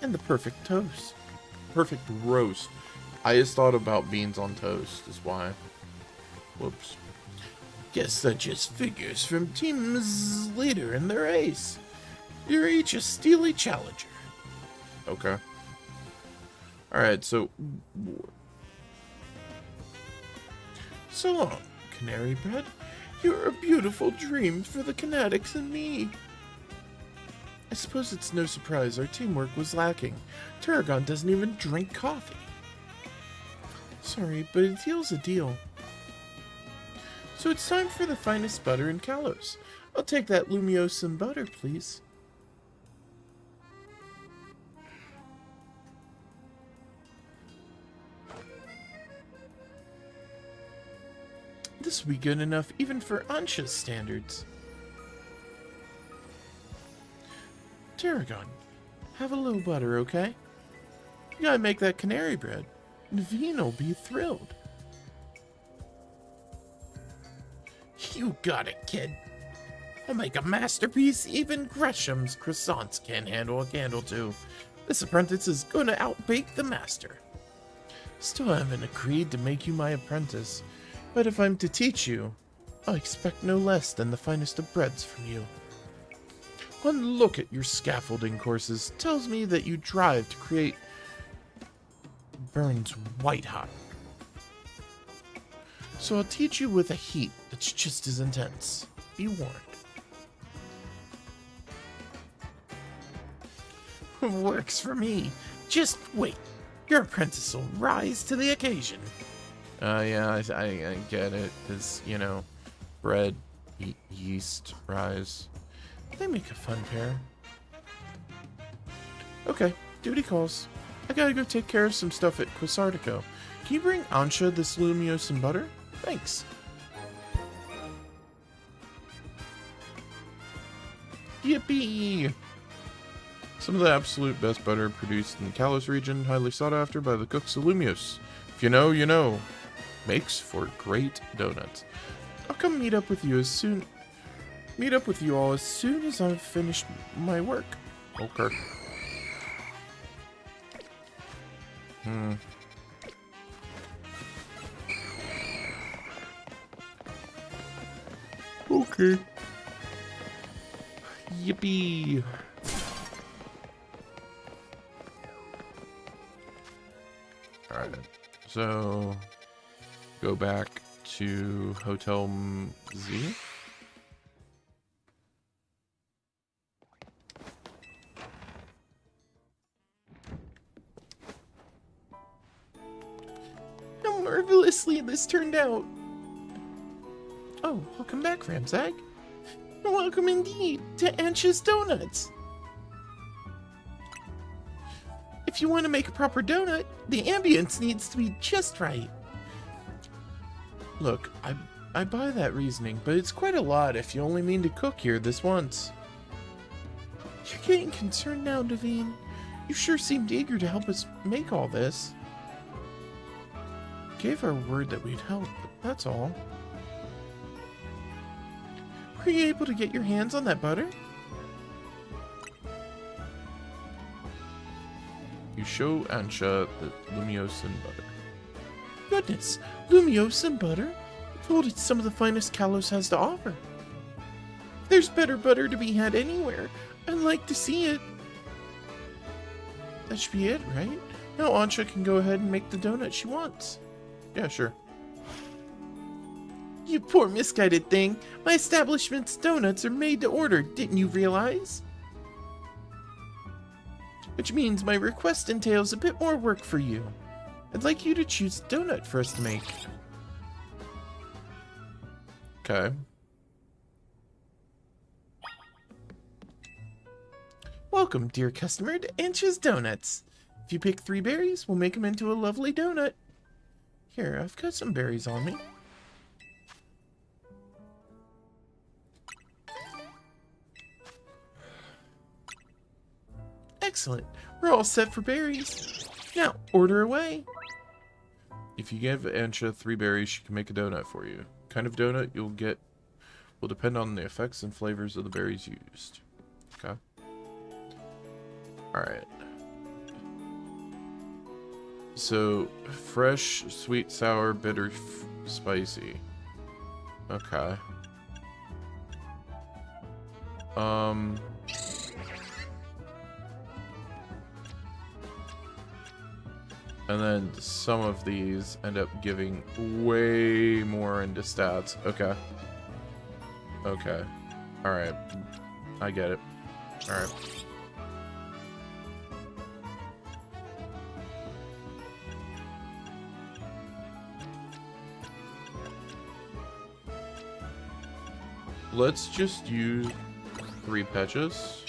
and the perfect toast. Perfect roast. I just thought about beans on toast, is why. Whoops. Guess that just figures from teams later in their race. You're each a steely challenger. Okay. Alright, so... So long, Canary Bread. You're a beautiful dream for the Kinetics and me. I suppose it's no surprise our teamwork was lacking. Turagon doesn't even drink coffee. Sorry, but a deal's a deal. So it's time for the finest butter in Kalos. I'll take that Lumiose and butter, please. This will be good enough even for Ansha's standards. Turagon, have a little butter, okay? You gotta make that canary bread. Naveen'll be thrilled. You got it, kid. I'll make a masterpiece even Gresham's croissants can't handle a candle to. This apprentice is gonna outbake the master. Still haven't agreed to make you my apprentice, but if I'm to teach you, I expect no less than the finest of breads from you. One look at your scaffolding courses tells me that you drive to create burns white hot. So I'll teach you with a heat that's just as intense. Be warned. Works for me. Just wait. Your apprentice will rise to the occasion. Yeah, I get it. Because, you know, bread, yeast, rise. They make a fun pair. Okay, duty calls. I gotta go take care of some stuff at Quasartico. Can you bring Ansha this Lumiose and butter? Thanks. Yippee! Some of the absolute best butter produced in the Kalos region, highly sought after by the cooks of Lumiose. If you know, you know. Makes for great donuts. I'll come meet up with you all as soon as I've finished my work. Okay. Okay. Yippee. Alright. So, go back to Hotel Z. How marvelously this turned out. Oh, welcome back, Ramzag. Welcome indeed to Ansha's Donuts. If you want to make a proper donut, the ambience needs to be just right. Look, I buy that reasoning, but it's quite a lot if you only mean to cook here this once. You're getting concerned now, Devine. You sure seemed eager to help us make all this. Gave our word that we'd help, that's all. Were you able to get your hands on that butter? You show Ansha the Lumiosan butter. Goodness, Lumiosan butter? I'm told it's some of the finest Kalos has to offer. If there's better butter to be had anywhere, I'd like to see it. That should be it, right? Now Ansha can go ahead and make the donut she wants. Yeah, sure. You poor misguided thing. My establishment's donuts are made to order, didn't you realize? Which means my request entails a bit more work for you. I'd like you to choose a donut for us to make. Okay. Welcome, dear customer, to Ansha's Donuts. If you pick 3 berries, we'll make them into a lovely donut. Here, I've got some berries on me. Excellent. We're all set for berries. Now, order away. If you give Ansha 3 berries, she can make a donut for you. Kind of donut you'll get will depend on the effects and flavors of the berries used. Okay. Alright. So, fresh, sweet, sour, bitter, spicy. Okay. And then some of these end up giving way more into stats. Okay. Okay. Alright. I get it. Alright. Let's just use 3 Pechas.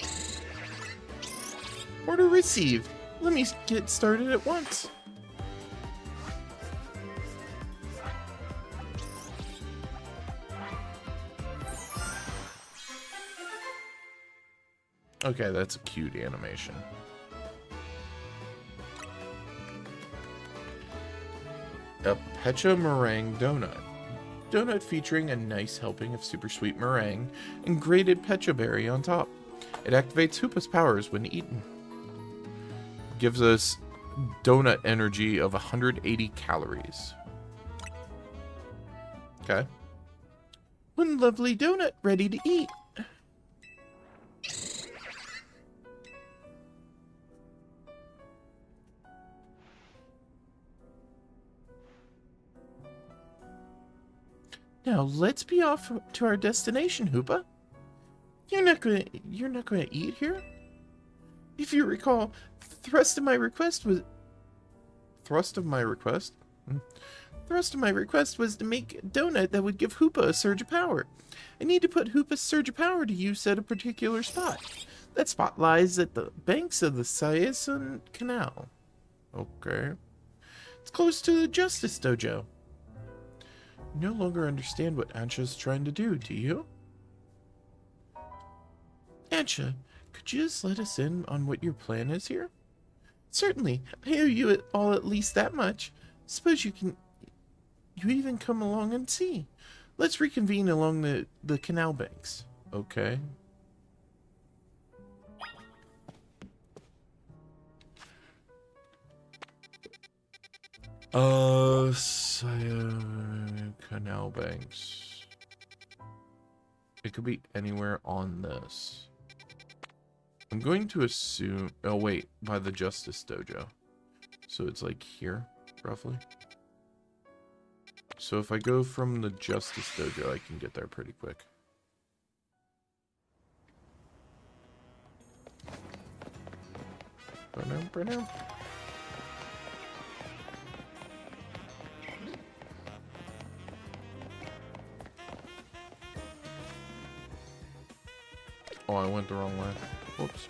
Order received. Let me get started at once. Okay, that's a cute animation. A Pecha Meringue Donut. Donut featuring a nice helping of super sweet meringue and grated Pecha berry on top. It activates Hoopa's powers when eaten. Gives us donut energy of 180 calories. Okay. One lovely donut ready to eat. Now let's be off to our destination, Hoopa. You're not gonna eat here? If you recall, the thrust of my request was to make a donut that would give Hoopa a surge of power. I need to put Hoopa's surge of power to use at a particular spot. That spot lies at the banks of the Sayasun Canal. Okay. It's close to the Justice Dojo. You no longer understand what Ansha's trying to do you? Ansha, could you just let us in on what your plan is here? Certainly. I owe you all at least that much. Suppose you even come along and see. Let's reconvene along the canal banks. Okay. Canal banks. It could be anywhere on this. I'm going to assume... Oh, wait. By the Justice Dojo. So it's like here, roughly. So if I go from the Justice Dojo, I can get there pretty quick. Ba-dum. Oh, I went the wrong way. Whoops.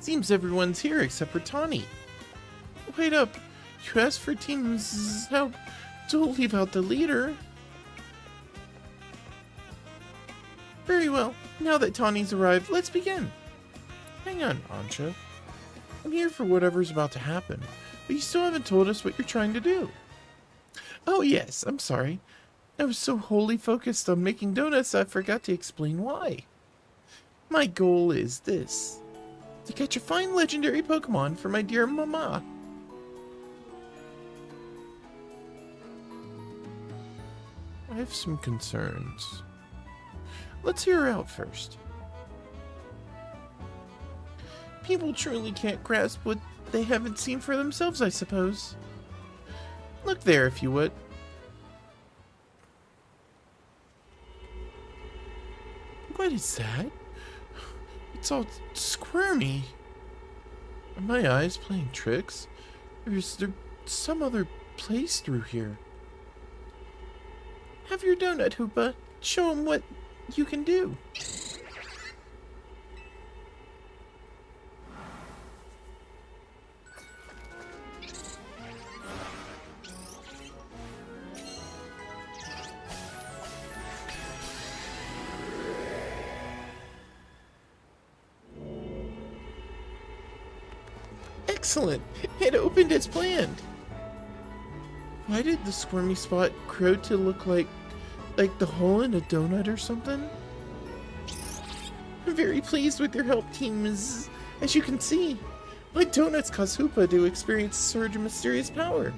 Seems everyone's here except for Tawny. Wait up. You asked for team's help. Don't leave out the leader. Very well. Now that Tawny's arrived, let's begin. Hang on, Ancha. I'm here for whatever's about to happen, but you still haven't told us what you're trying to do. Oh yes, I'm sorry. I was so wholly focused on making donuts I forgot to explain why. My goal is this. To catch a fine legendary Pokemon for my dear Mama. I have some concerns. Let's hear her out first. People truly can't grasp what they haven't seen for themselves, I suppose. Look there, if you would. What is that? It's all squirmy. Are my eyes playing tricks? Or is there some other place through here? Have your donut, Hoopa. Show him what you can do. Excellent! It opened as planned! Why did the squirmy spot grow to look like the hole in a donut or something? I'm very pleased with your help, team, as you can see. My donuts cause Hoopa to experience a surge of mysterious power.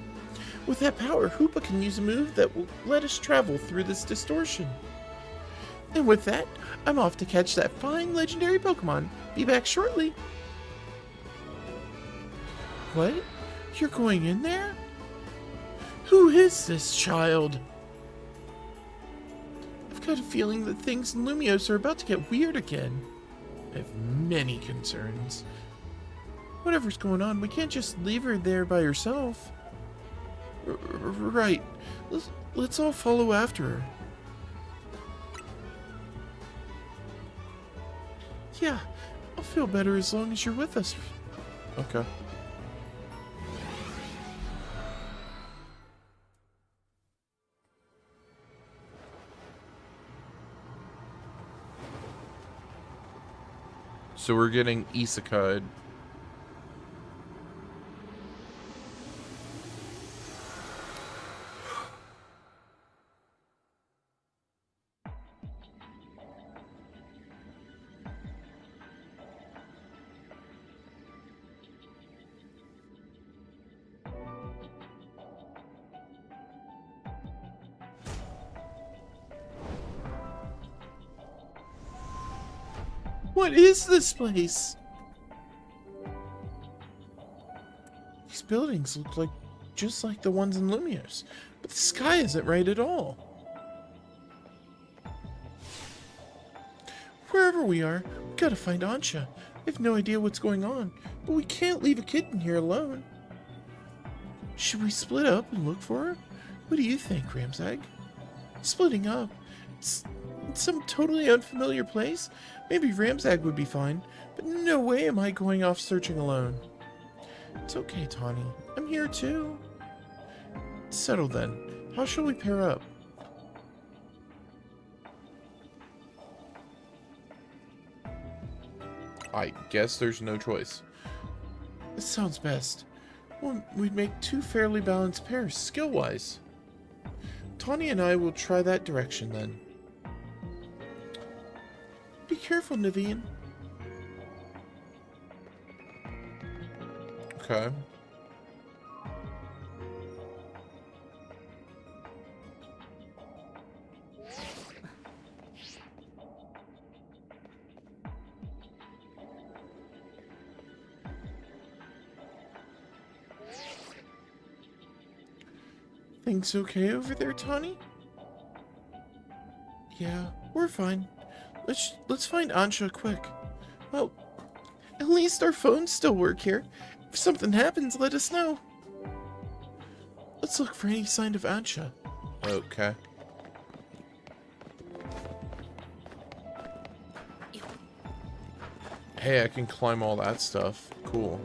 With that power, Hoopa can use a move that will let us travel through this distortion. And with that, I'm off to catch that fine legendary Pokemon. Be back shortly. What? You're going in there? Who is this child? I've got a feeling that things in Lumiose are about to get weird again. I have many concerns. Whatever's going on, we can't just leave her there by herself. Right. Let's all follow after her. Yeah, I'll feel better as long as you're with us. Okay. So we're getting isekai. What is this place? These buildings look just like the ones in Lumiose, but the sky isn't right at all. Wherever we are, we gotta find Ancha. I have no idea what's going on, but we can't leave a kid in here alone. Should we split up and look for her? What do you think, Ramzag? Splitting up? It's some totally unfamiliar place? Maybe Ramzag would be fine, but no way am I going off searching alone. It's okay, Tawny. I'm here too. Settle then. How shall we pair up? I guess there's no choice. This sounds best. Well, we'd make two fairly balanced pairs, skill-wise. Tawny and I will try that direction then. Be careful, Naveen. Okay. Things okay over there, Tawny? Yeah, we're fine. Let's find Ancha quick. Well, at least our phones still work here. If something happens, let us know. Let's look for any sign of Ancha. Okay. Hey, I can climb all that stuff. Cool.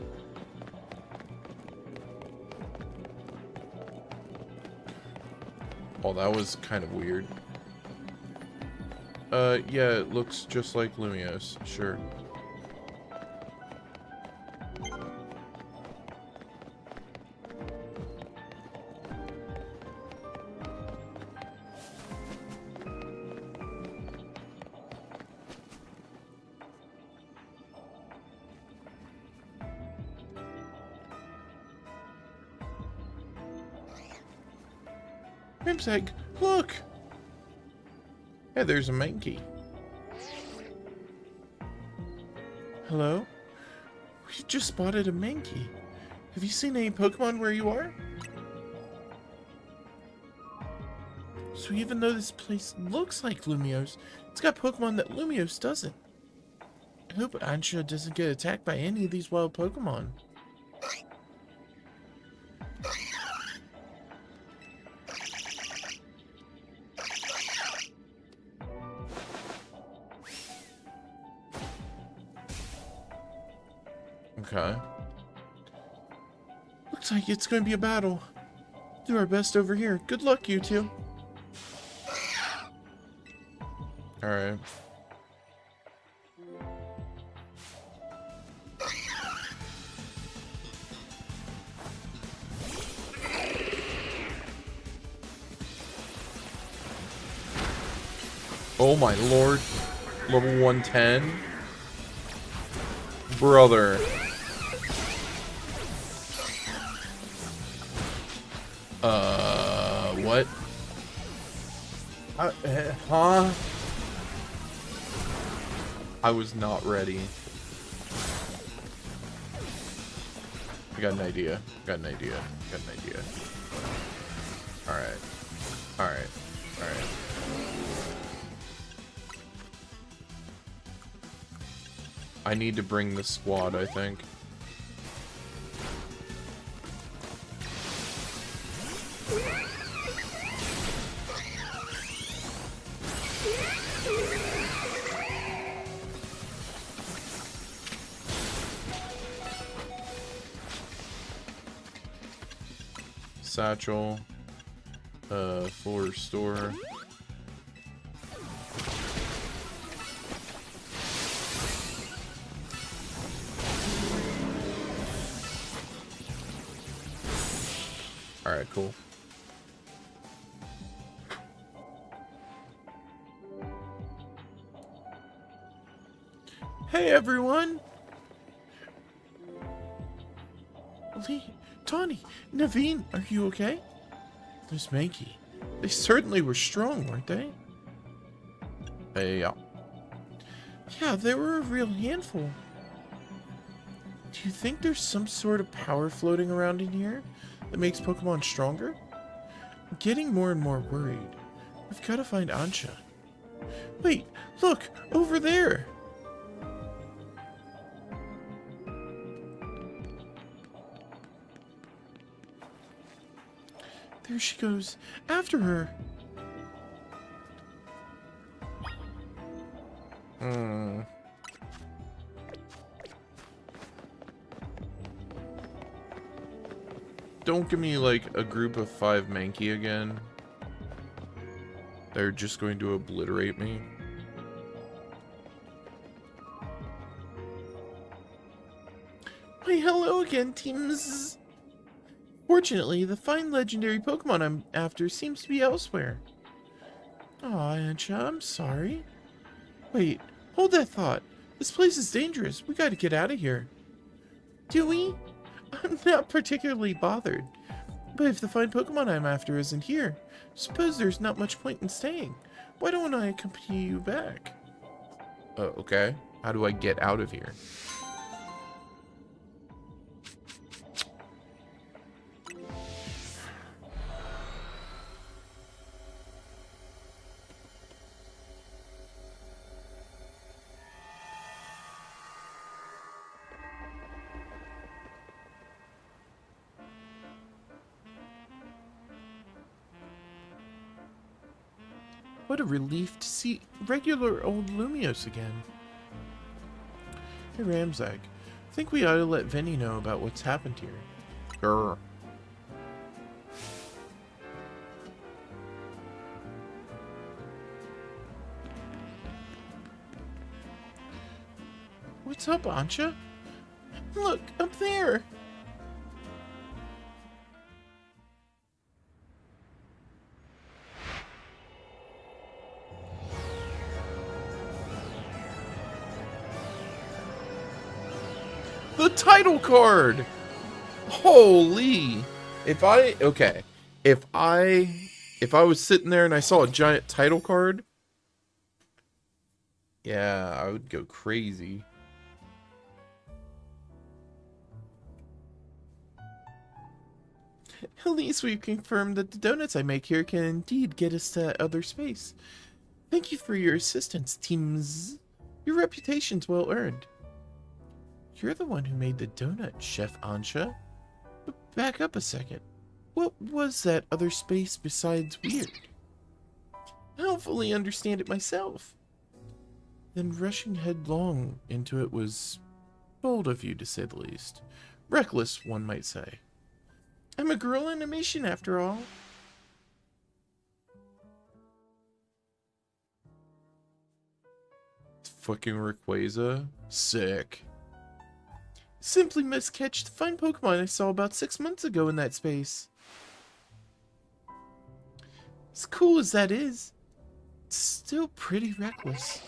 Oh, that was kind of weird. Yeah, it looks just like Lumiose. Sure. Grimsegg, look! Hey, there's a Mankey. Hello? We just spotted a Mankey. Have you seen any Pokemon where you are? So even though this place looks like Lumiose, it's got Pokemon that Lumiose doesn't. I hope Ansha doesn't get attacked by any of these wild Pokemon. Okay. Looks like it's going to be a battle. Do our best over here. Good luck, you two. Alright. Oh my lord. Level 110? Brother. What? Huh? I was not ready. I got an idea. Got an idea. Got an idea. Alright. Alright. Alright. I need to bring the squad, I think. Satchel. Full restore. Alright, cool. Hey everyone! Lee, Tawny, Naveen, are you okay? Those Mankey, they certainly were strong, weren't they? Yeah. Yeah, they were a real handful. Do you think there's some sort of power floating around in here that makes Pokemon stronger? I'm getting more and more worried. We've got to find Ansha. Wait, look, over there! There she goes. After her. Don't give me, like, a group of 5 Mankey again. They're just going to obliterate me. Why, hello again, teams. Fortunately, the fine legendary Pokemon I'm after seems to be elsewhere. Aw, Ansha, I'm sorry. Wait, hold that thought. This place is dangerous. We gotta get out of here. Do we? I'm not particularly bothered. But if the fine Pokemon I'm after isn't here, suppose there's not much point in staying. Why don't I accompany you back? Okay. How do I get out of here? What a relief to see regular old Lumiose again. Hey, Ramzag. I think we ought to let Vinny know about what's happened here. Grr. What's up, Ancha? Look, up there! The title card! Holy! If I was sitting there and I saw a giant title card, yeah, I would go crazy. At least we've confirmed that the donuts I make here can indeed get us to other space. Thank you for your assistance, teams. Your reputation's well earned. You're the one who made the donut, Chef Ansha. But back up a second. What was that other space besides weird? I don't fully understand it myself. Then rushing headlong into it was bold of you, to say the least. Reckless, one might say. I'm a girl on a mission, after all. Fucking Rayquaza. Sick. Simply miscatch the fine Pokemon I saw about 6 months ago in that space. As cool as that is, it's still pretty reckless.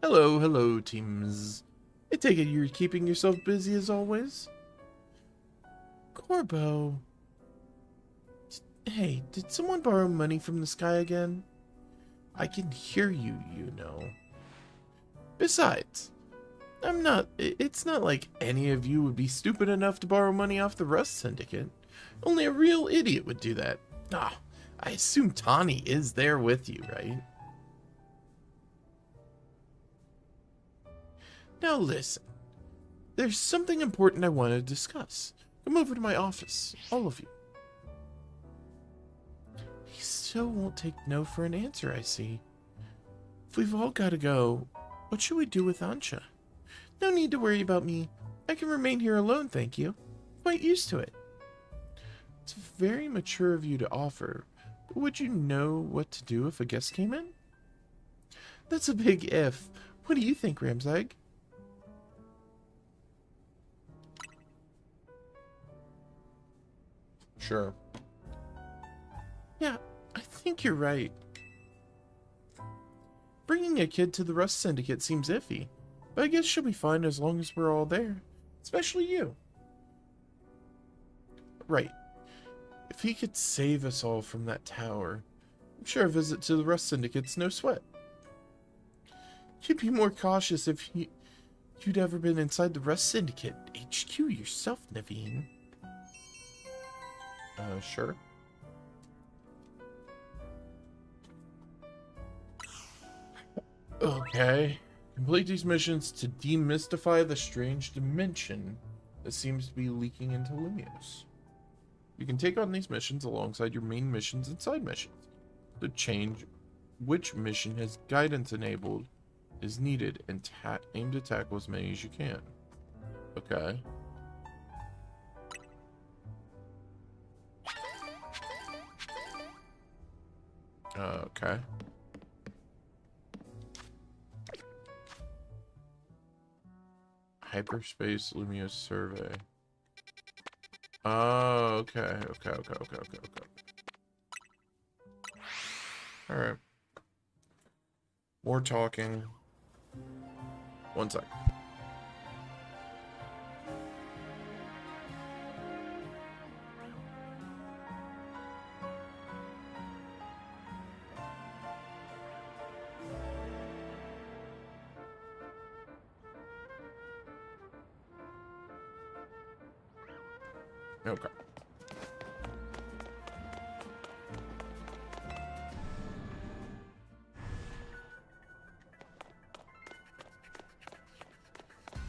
Hello, teams. I take it you're keeping yourself busy as always? Corbo. Hey, did someone borrow money from the sky again? I can hear you, you know. Besides, it's not like any of you would be stupid enough to borrow money off the Rust Syndicate. Only a real idiot would do that. Ah, I assume Tawny is there with you, right? Now listen, there's something important I want to discuss. Come over to my office, all of you. He still won't take no for an answer, I see. If we've all got to go, what should we do with Ansha? No need to worry about me. I can remain here alone, thank you. Quite used to it. It's very mature of you to offer, but would you know what to do if a guest came in? That's a big if. What do you think, Ramzag? Sure. Yeah, I think you're right. Bringing a kid to the Rust Syndicate seems iffy, but I guess she'll be fine as long as we're all there. Especially you. Right. If he could save us all from that tower, I'm sure a visit to the Rust Syndicate's no sweat. You'd be more cautious if you'd ever been inside the Rust Syndicate HQ yourself, Naveen. Sure. Okay. Complete these missions to demystify the strange dimension that seems to be leaking into Lumios. You can take on these missions alongside your main missions and side missions. To change which mission has guidance enabled is needed and aim to tackle as many as you can. Okay. Okay. Hyperspace Lumios survey. Oh, okay. Alright. More talking. One sec. Okay.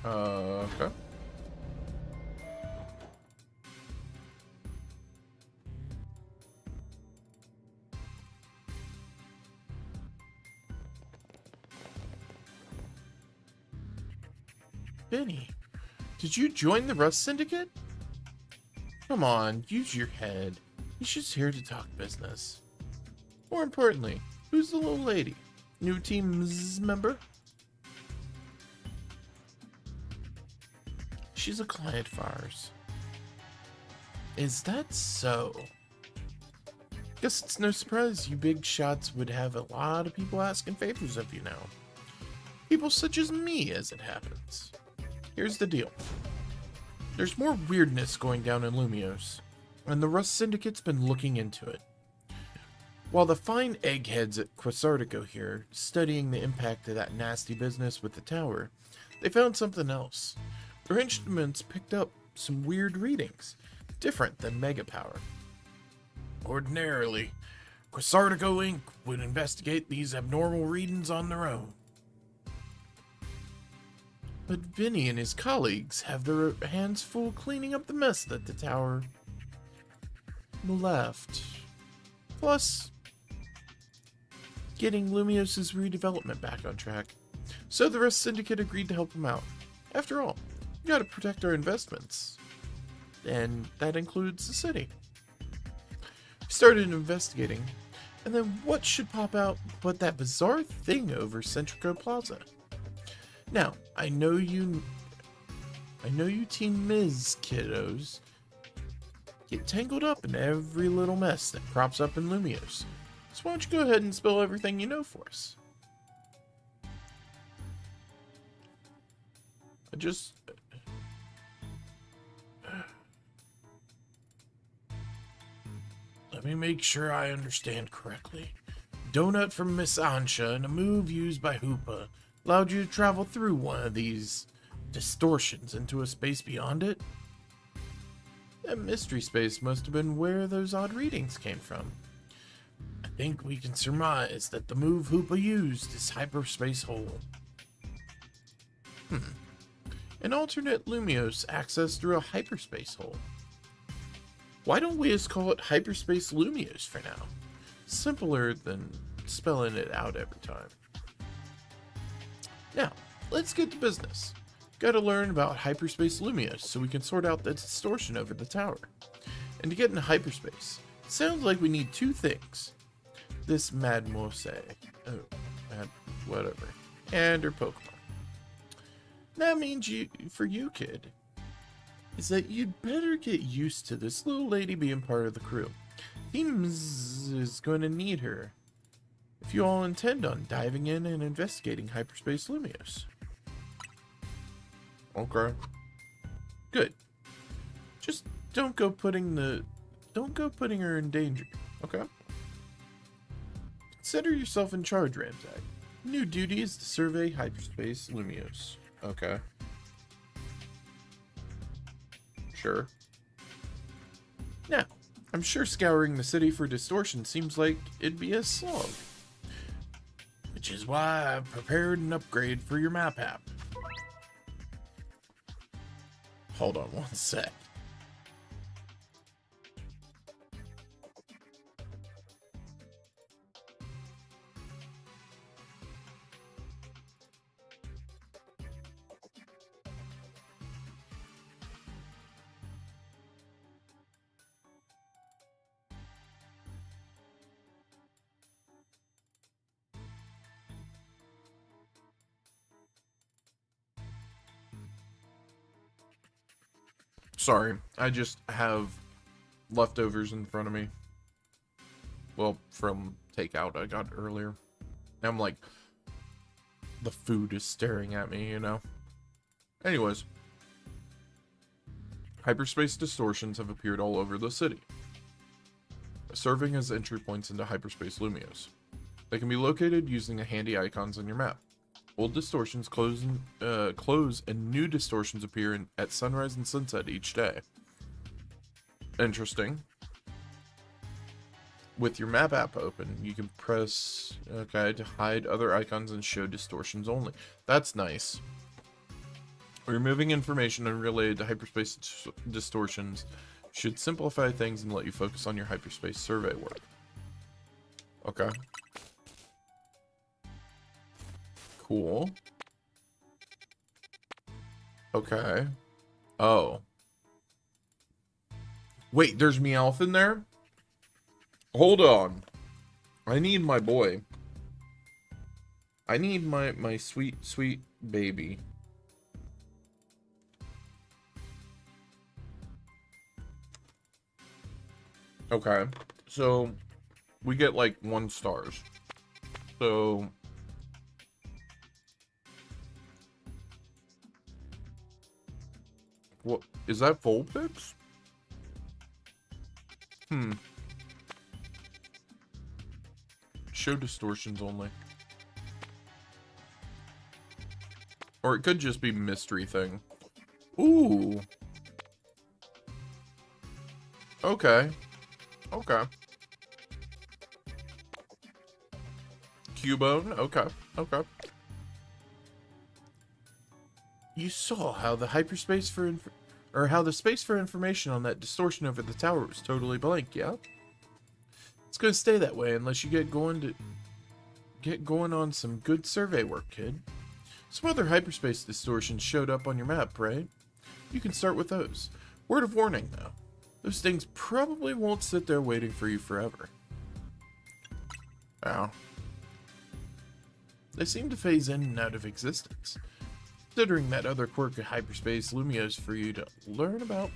Okay. Benny, did you join the Rust Syndicate? Come on, use your head. He's just here to talk business. More importantly, who's the little lady? New team's member? She's a client of ours. Is that so? Guess it's no surprise you big shots would have a lot of people asking favors of you now. People such as me, as it happens. Here's the deal. There's more weirdness going down in Lumios, and the Rust Syndicate's been looking into it. While the fine eggheads at Quasartico here, studying the impact of that nasty business with the tower, they found something else. Their instruments picked up some weird readings, different than Mega Power. Ordinarily, Quasartico Inc. would investigate these abnormal readings on their own. But Vinny and his colleagues have their hands full cleaning up the mess that the tower left. Plus, getting Lumios' redevelopment back on track. So the Rust Syndicate agreed to help him out. After all, we gotta protect our investments. And that includes the city. We started investigating, and then what should pop out but that bizarre thing over Centrico Plaza? Now, I know you Team Miz kiddos get tangled up in every little mess that crops up in Lumios. So why don't you go ahead and spill everything you know for us? Let me make sure I understand correctly. Donut from Miss Ansha and a move used by Hoopa allowed you to travel through one of these distortions into a space beyond it? That mystery space must have been where those odd readings came from. I think we can surmise that the move Hoopa used is Hyperspace Hole. An alternate Lumios access through a hyperspace hole. Why don't we just call it Hyperspace Lumios for now? Simpler than spelling it out every time. Now, let's get to business. Gotta learn about Hyperspace Lumios so we can sort out the distortion over the tower. And to get into hyperspace, it sounds like we need two things. This Mademoiselle, whatever, and her Pokemon. That means for you, kid, is that you'd better get used to this little lady being part of the crew. Teams is going to need her if you all intend on diving in and investigating Hyperspace Lumios. Okay. Good. Just don't go putting her in danger, okay? Consider yourself in charge, Ramzak. New duty is to survey Hyperspace Lumios. Okay. Sure. Now, I'm sure scouring the city for distortion seems like it'd be a slog. Which is why I've prepared an upgrade for your map app. Hold on one sec. Sorry, I just have leftovers in front of me. Well, from takeout I got earlier. And I'm like, the food is staring at me, you know? Anyways. Hyperspace distortions have appeared all over the city, serving as entry points into Hyperspace Lumios. They can be located using the handy icons on your map. Old distortions close and new distortions appear at sunrise and sunset each day. Interesting. With your map app open, you can press OK to hide other icons and show distortions only. That's nice. Removing information unrelated to hyperspace distortions should simplify things and let you focus on your hyperspace survey work. Okay. Cool. Okay. Oh. Wait, there's Meowth in there? Hold on. I need my boy. I need my sweet, sweet baby. Okay. So, we get like 1 stars. So... What? Is that Vulpix? Show distortions only. Or it could just be mystery thing. Ooh. Okay. Okay. Cubone. Okay. Okay. You saw how the hyperspace for how the space for information on that distortion over the tower was totally blank, yeah? It's gonna stay that way unless you get going on some good survey work, kid. Some other hyperspace distortions showed up on your map, right? You can start with those. Word of warning, though. Those things probably won't sit there waiting for you forever. Ow. They seem to phase in and out of existence. Considering that other quirk of hyperspace Lumiose for you to learn about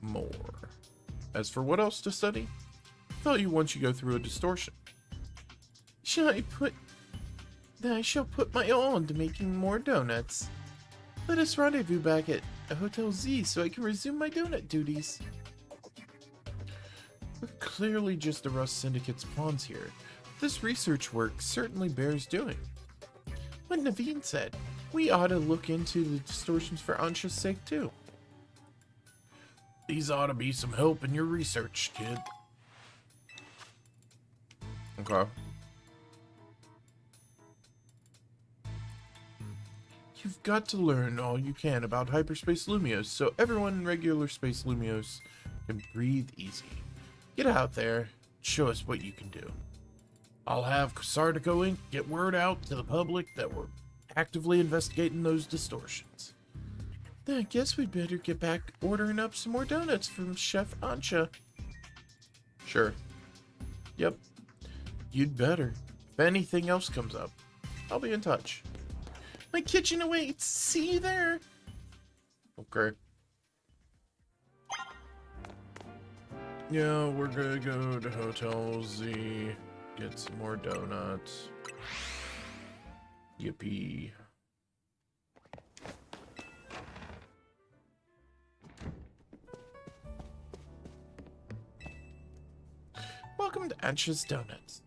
more. As for what else to study, I thought you once you go through a distortion. I shall put my all into making more donuts. Let us rendezvous back at Hotel Z so I can resume my donut duties. We're clearly just the Rust Syndicate's pawns here. This research work certainly bears doing. What Naveen said, we ought to look into the distortions for Ansha's sake too. These ought to be some help in your research, kid. Okay. You've got to learn all you can about Hyperspace Lumiose so everyone in regular Space Lumiose can breathe easy. Get out there, show us what you can do. I'll have Sardico Inc. get word out to the public that we're actively investigating those distortions. Then I guess we'd better get back ordering up some more donuts from Chef Ansha. Sure. Yep. You'd better. If anything else comes up, I'll be in touch. My kitchen awaits. See you there. Okay. Yeah, we're gonna go to Hotel Z. Get some more donuts. Yippee. Welcome to Ansha's Donuts.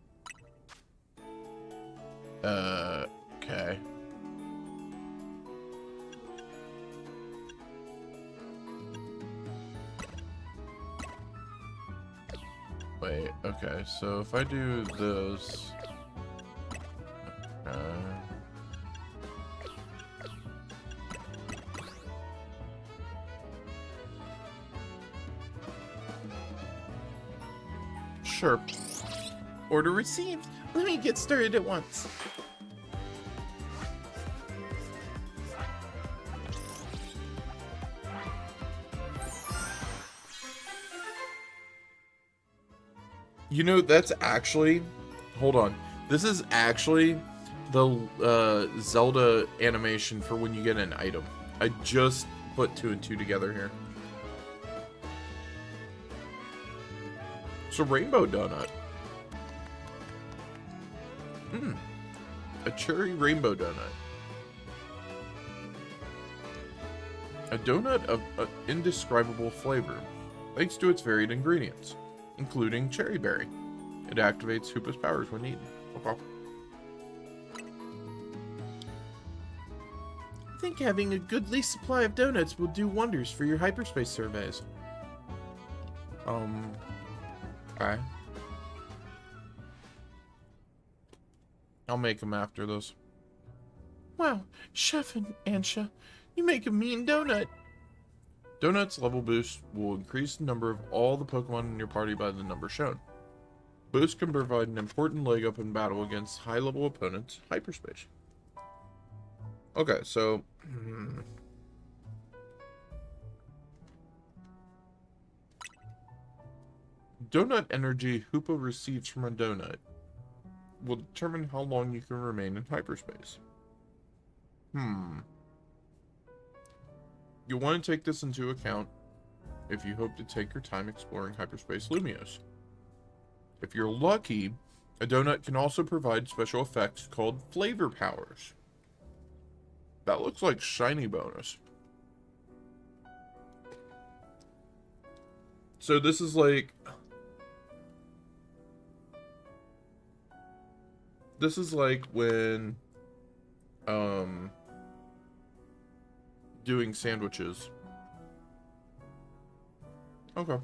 Okay. Wait, okay, so if I do this... Sure. Order received. Let me get started at once. You know, that's actually... Hold on. This is actually the Zelda animation for when you get an item. I just put 2 and 2 together here. It's a rainbow donut. A cherry rainbow donut. A donut of indescribable flavor, thanks to its varied ingredients, including cherry berry. It activates Hoopa's powers when eaten. Okay. I think having a goodly supply of donuts will do wonders for your hyperspace surveys. Okay. I'll make them after this. Wow, Chef and Ansha, you make a mean donut. Donut's level boost will increase the number of all the Pokemon in your party by the number shown. Boost can provide an important leg up in battle against high-level opponents, hyperspace. Okay, so... donut energy Hoopa receives from a donut will determine how long you can remain in hyperspace. You'll want to take this into account if you hope to take your time exploring hyperspace Lumios. If you're lucky, a donut can also provide special effects called flavor powers. That looks like shiny bonus. So this is like... This is like when... doing sandwiches. Okay.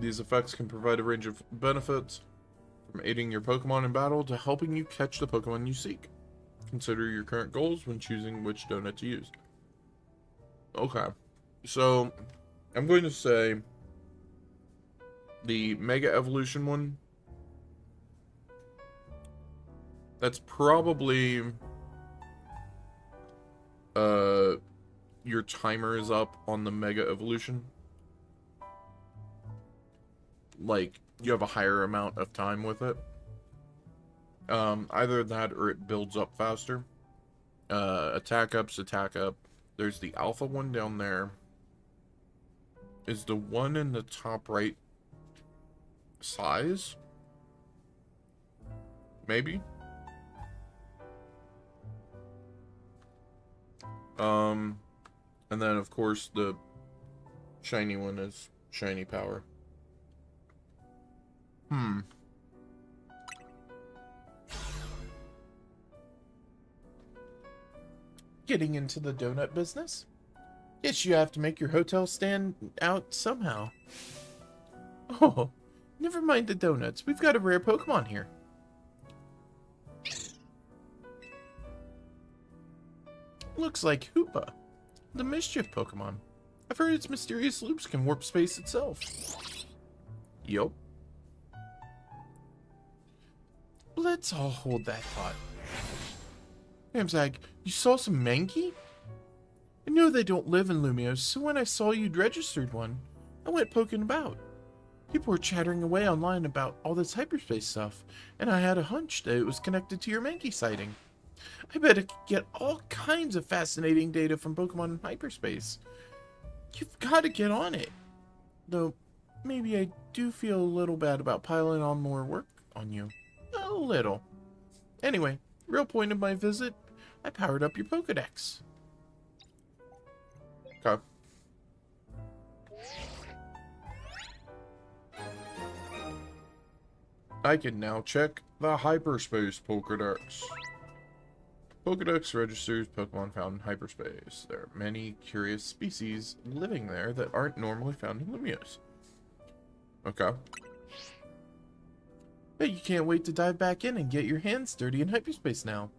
These effects can provide a range of benefits, from aiding your Pokemon in battle to helping you catch the Pokemon you seek. Consider your current goals when choosing which donut to use. Okay. So, I'm going to say the Mega Evolution one. That's probably your timer is up on the Mega Evolution. Like, you have a higher amount of time with it. Either that or it builds up faster. Attack up's attack up. There's the alpha one down there. Is the one in the top right size? Maybe? And then of course the shiny one is shiny power. Getting into the donut business? Guess you have to make your hotel stand out somehow. Oh, never mind the donuts. We've got a rare Pokemon here. Looks like Hoopa, the mischief Pokemon. I've heard its mysterious loops can warp space itself. Yup. Let's all hold that thought. Ramzag, you saw some Mankey? I know they don't live in Lumios, so when I saw you'd registered one, I went poking about. People were chattering away online about all this hyperspace stuff, and I had a hunch that it was connected to your Mankey sighting. I bet I could get all kinds of fascinating data from Pokemon in hyperspace. You've got to get on it. Though, maybe I do feel a little bad about piling on more work on you. A little. Anyway, real point of my visit, I powered up your Pokedex. Okay. I can now check the hyperspace Pokedex. Pokedex registers Pokemon found in hyperspace. There are many curious species living there that aren't normally found in Lumios. Okay. Bet you can't wait to dive back in and get your hands dirty in hyperspace now.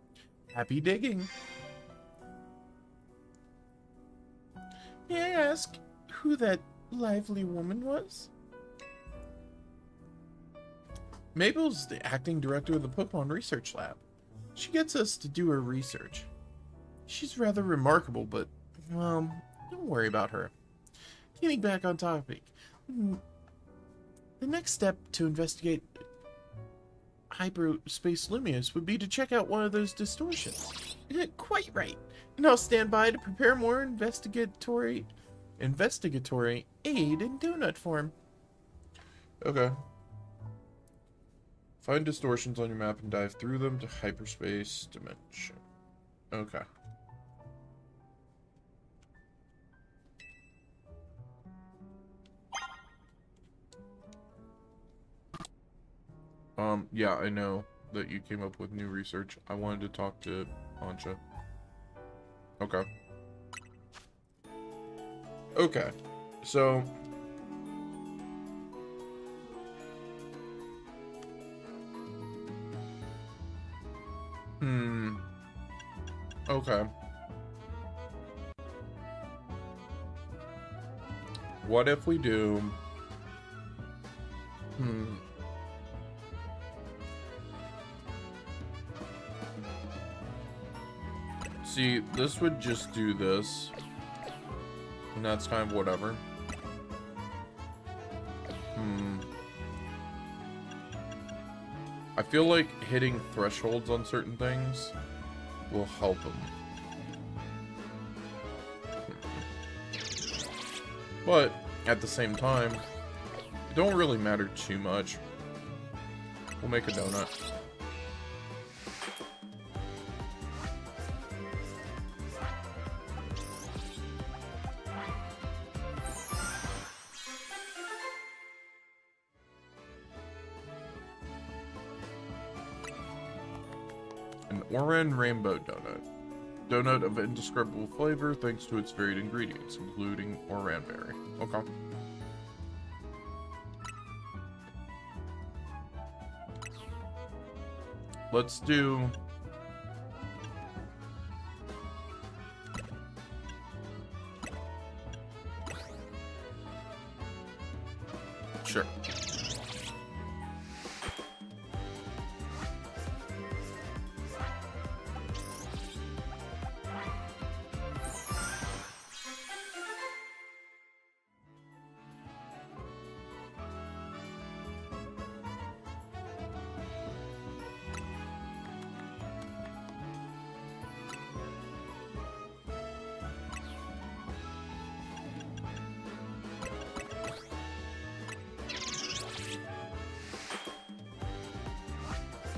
Happy digging. May I ask who that lively woman was? Mabel's the acting director of the Pokemon Research Lab. She gets us to do her research. She's rather remarkable, but, well, don't worry about her. Getting back on topic, the next step to investigate hyperspace Lumios would be to check out one of those distortions. Quite right. And I'll stand by to prepare more investigatory aid in donut form. Okay. Find distortions on your map and dive through them to hyperspace dimension. Okay. Yeah, I know that you came up with new research. I wanted to talk to Ancha. Okay. Okay. So... Okay. What if we do... See, this would just do this. And that's kind of whatever. I feel like hitting thresholds on certain things will help him. But, at the same time, it don't really matter too much. We'll make a donut. An Oran Rainbow Donut. Donut of indescribable flavor thanks to its varied ingredients, including Oran berry. Okay. Let's do... Sure.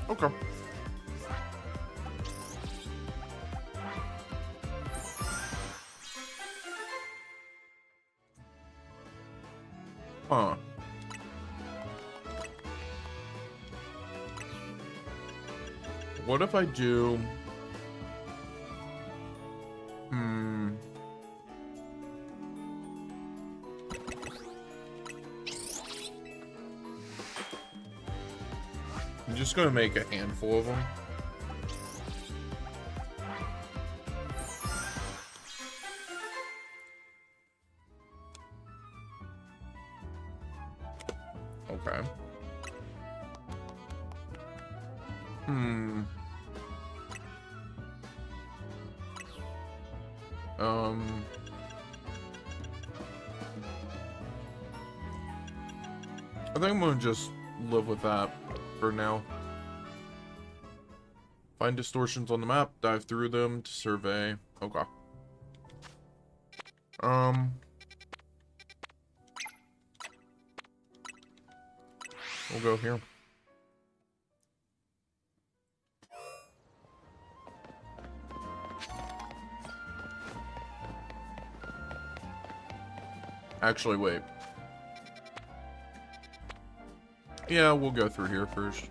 Okay. Huh. What if I do... I'm just gonna make a handful of them. Okay. I think I'm gonna just live with that for now. Find distortions on the map, dive through them to survey. Okay. We'll go here. Actually, wait. Yeah, we'll go through here first.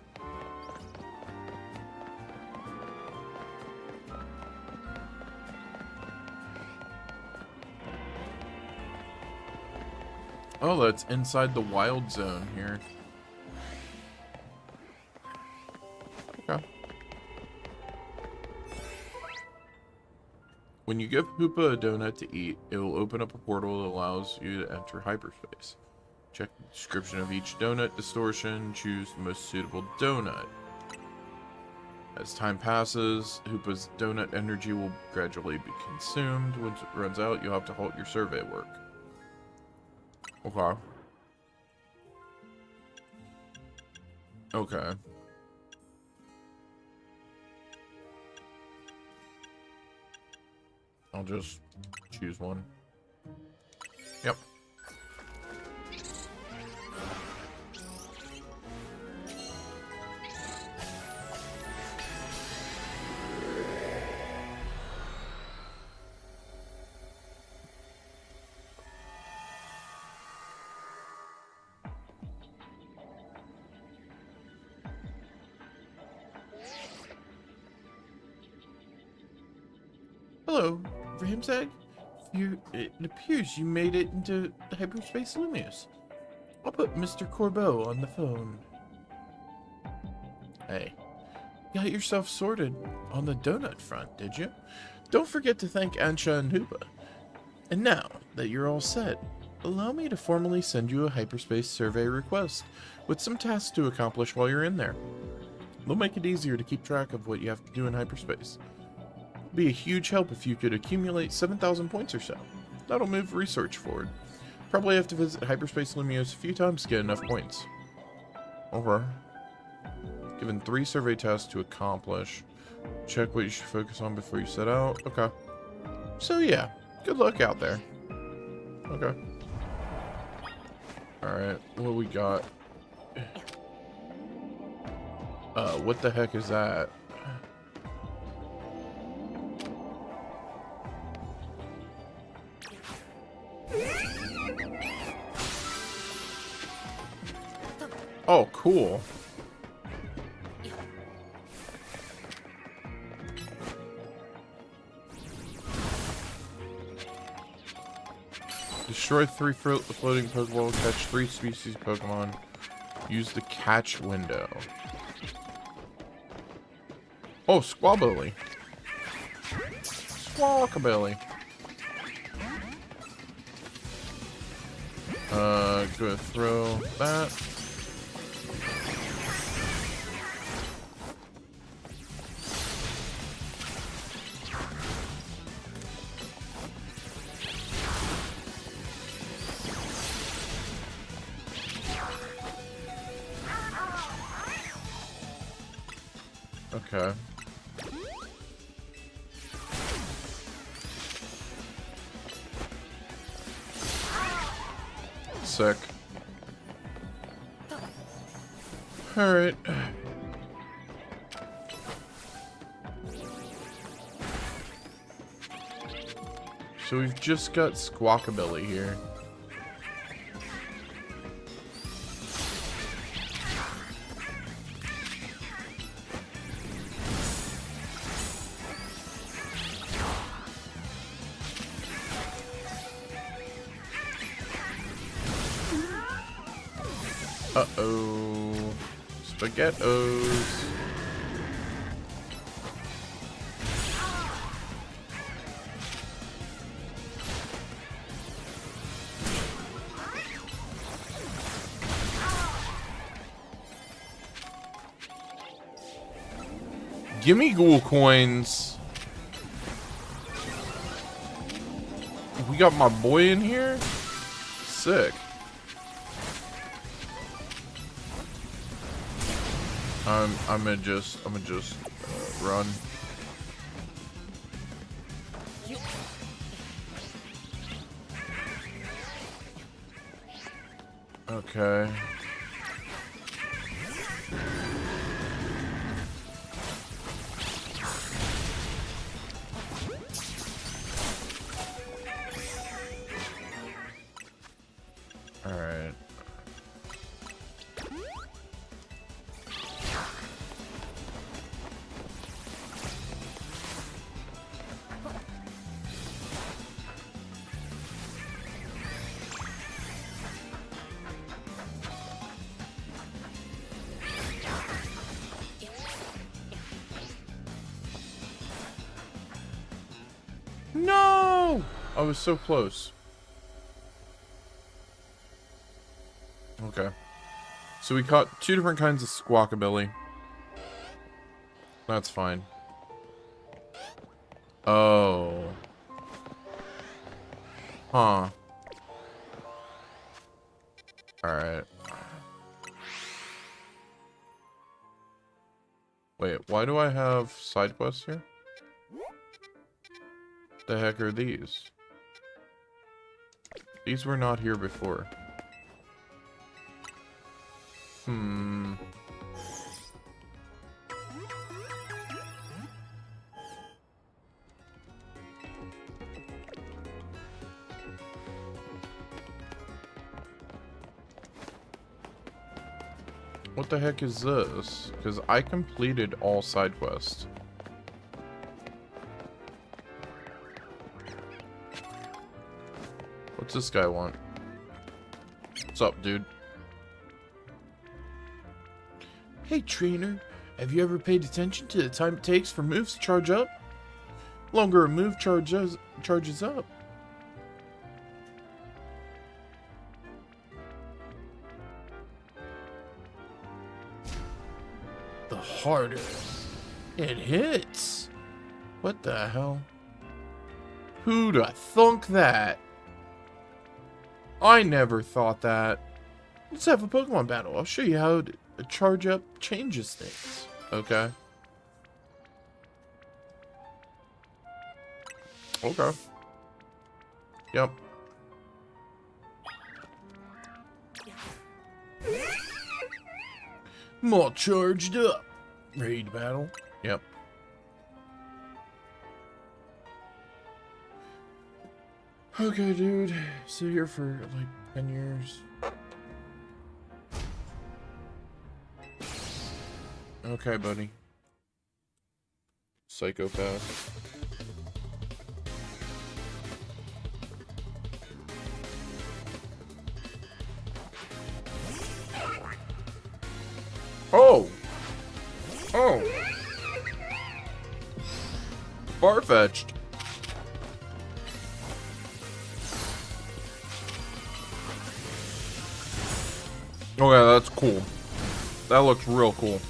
Oh, that's inside the wild zone here. Okay. When you give Hoopa a donut to eat, it will open up a portal that allows you to enter hyperspace. Check the description of each donut distortion, choose the most suitable donut. As time passes, Hoopa's donut energy will gradually be consumed. Once it runs out, you'll have to halt your survey work. Okay. Okay. I'll just choose one. Yep. Hello, Ramsag. It appears you made it into hyperspace Lumius. I'll put Mr. Corbeau on the phone. Hey, got yourself sorted on the donut front, did you? Don't forget to thank Ansha and Hoopa. And now that you're all set, allow me to formally send you a hyperspace survey request with some tasks to accomplish while you're in there. They'll make it easier to keep track of what you have to do in hyperspace. Be a huge help if you could accumulate 7,000 points or so. That'll move research forward. Probably have to visit Hyperspace Lumios a few times to get enough points. Over. Given 3 survey tasks to accomplish. Check what you should focus on before you set out. Okay. So yeah, good luck out there. Okay. Alright, what we got? What the heck is that? Oh, cool. Destroy 3 floating Pokeball, catch 3 species of Pokemon. Use the catch window. Oh, Squabilly. Squawkabilly. Gonna throw that. Okay. Sick. Alright. So we've just got Squawkabilly here. Uh-oh. Spaghettos. Gimme ghoul coins. We got my boy in here? Sick. I'm gonna just run. Okay. All right. No! I was so close. Okay. So we caught 2 different kinds of Squawkabilly. That's fine. Oh. Huh. Alright. Wait, why do I have side quests here? The heck are these? These were not here before. What the heck is this? Because I completed all side quests. What's this guy want? What's up, dude? Hey, trainer. Have you ever paid attention to the time it takes for moves to charge up? Longer a move charges up. The harder it hits. What the hell? Who'da thunk that? I never thought that. Let's have a Pokemon battle. I'll show you how to charge up changes things. Okay. Okay. Yep. I'm all charged up. Ready to battle? Yep. Okay, dude. Sit here for like 10 years. Okay, buddy. Psychopath. Oh! Oh! Far-fetched. Okay, that's cool. That looks real cool.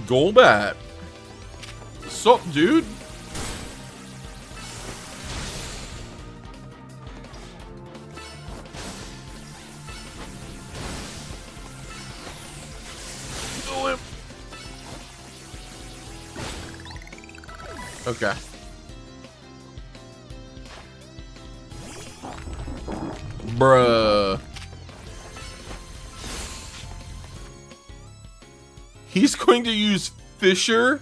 Golbat. Sup, dude? Kill him. Okay. Bruh. He's going to use Fisher?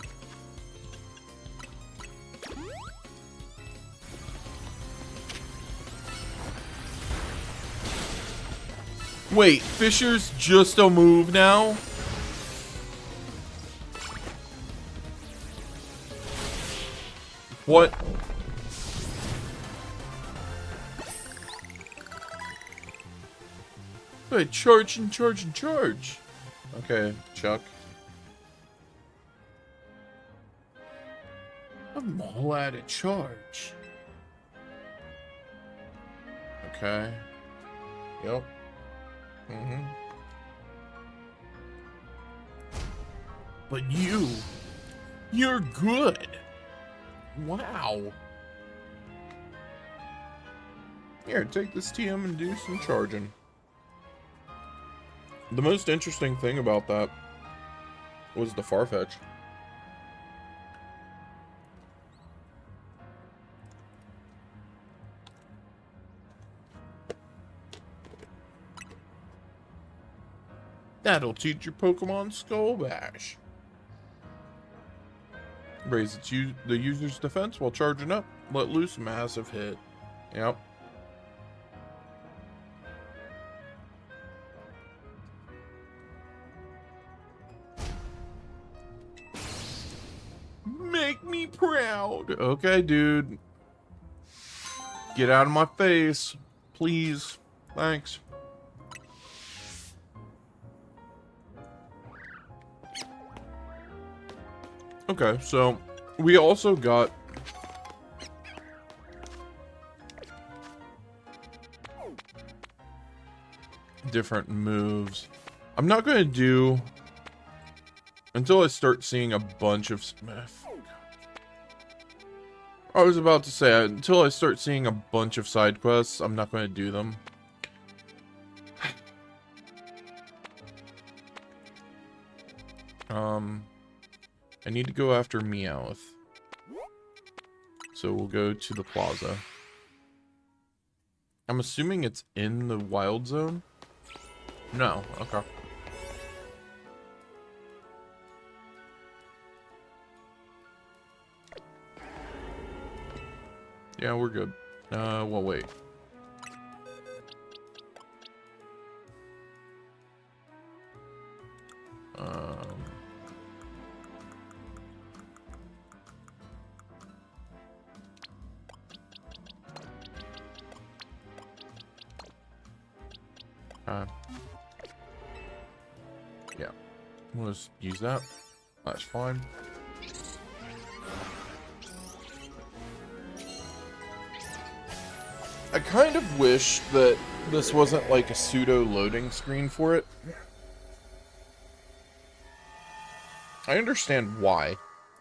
Wait, Fisher's just a move now? What? Wait, charge and charge and charge. Okay, Chuck. I'm all out of charge. Okay. Yep. Mm-hmm. But you're good. Wow. Here, take this TM and do some charging. The most interesting thing about that was the Farfetch. That'll teach your Pokemon Skull Bash. Raise the user's defense while charging up. Let loose a massive hit. Yep. Make me proud. Okay, dude. Get out of my face. Please. Thanks. Okay, so we also got different moves. I'm not going to do until I start seeing a bunch of I was about to say until I start seeing a bunch of side quests, I'm not going to do them. I need to go after Meowth. So we'll go to the plaza. I'm assuming it's in the wild zone? No, okay. Yeah, we're good. Well, wait. Yeah. We'll just use that. That's fine. I kind of wish that this wasn't like a pseudo loading screen for it. I understand why,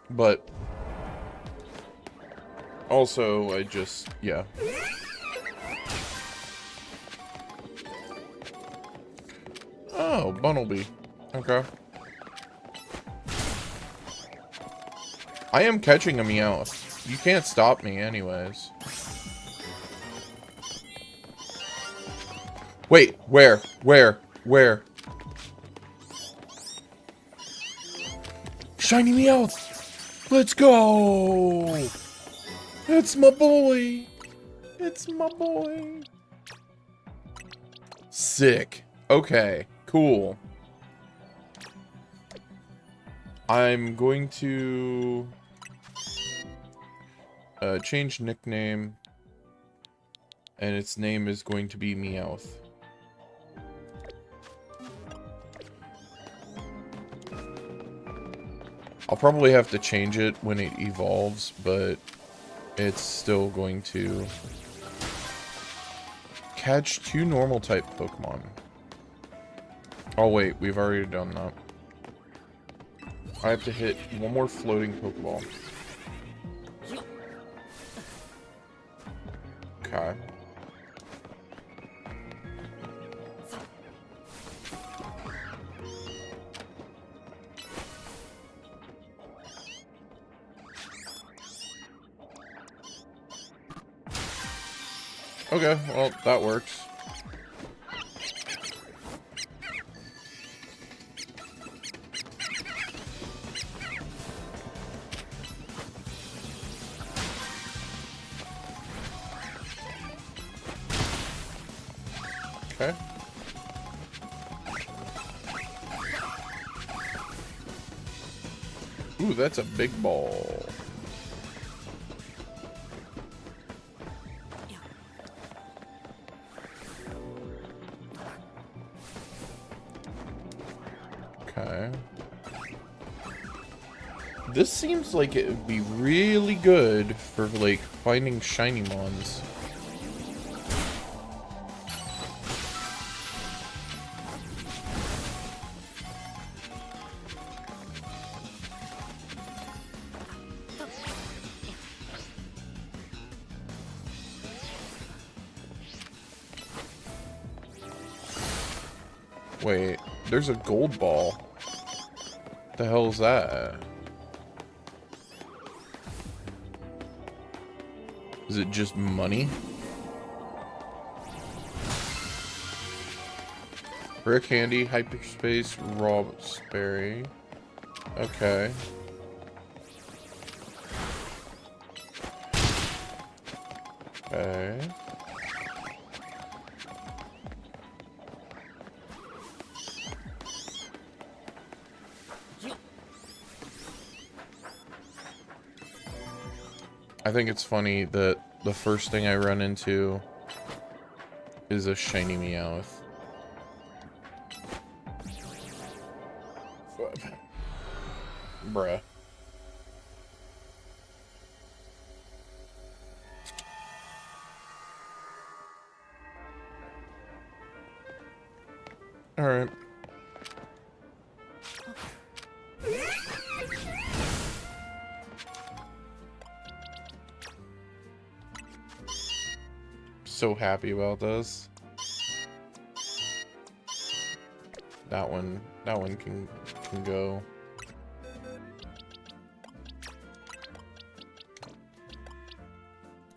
but also I just, yeah. Oh, Bunnelby. Okay. I am catching a Meowth. You can't stop me anyways. Wait, where? Where? Shiny Meowth! Let's go! It's my boy! It's my boy! Sick. Okay, cool. I'm going to change nickname, and its name is going to be Meowth. I'll probably have to change it when it evolves, but it's still going to catch 2 normal type Pokemon. Oh wait, we've already done that. I have to hit 1 more floating Pokeball. Okay. Okay, well, that works. Okay. Ooh, that's a big ball. Okay. This seems like it would be really good for, like, finding shiny mons. Wait, there's a gold ball. What the hell is that? Is it just money? Rare candy, hyperspace, raspberry. Okay. Okay. I think it's funny that the first thing I run into is a shiny Meowth. Bruh. Alright. So happy about this. That one can go.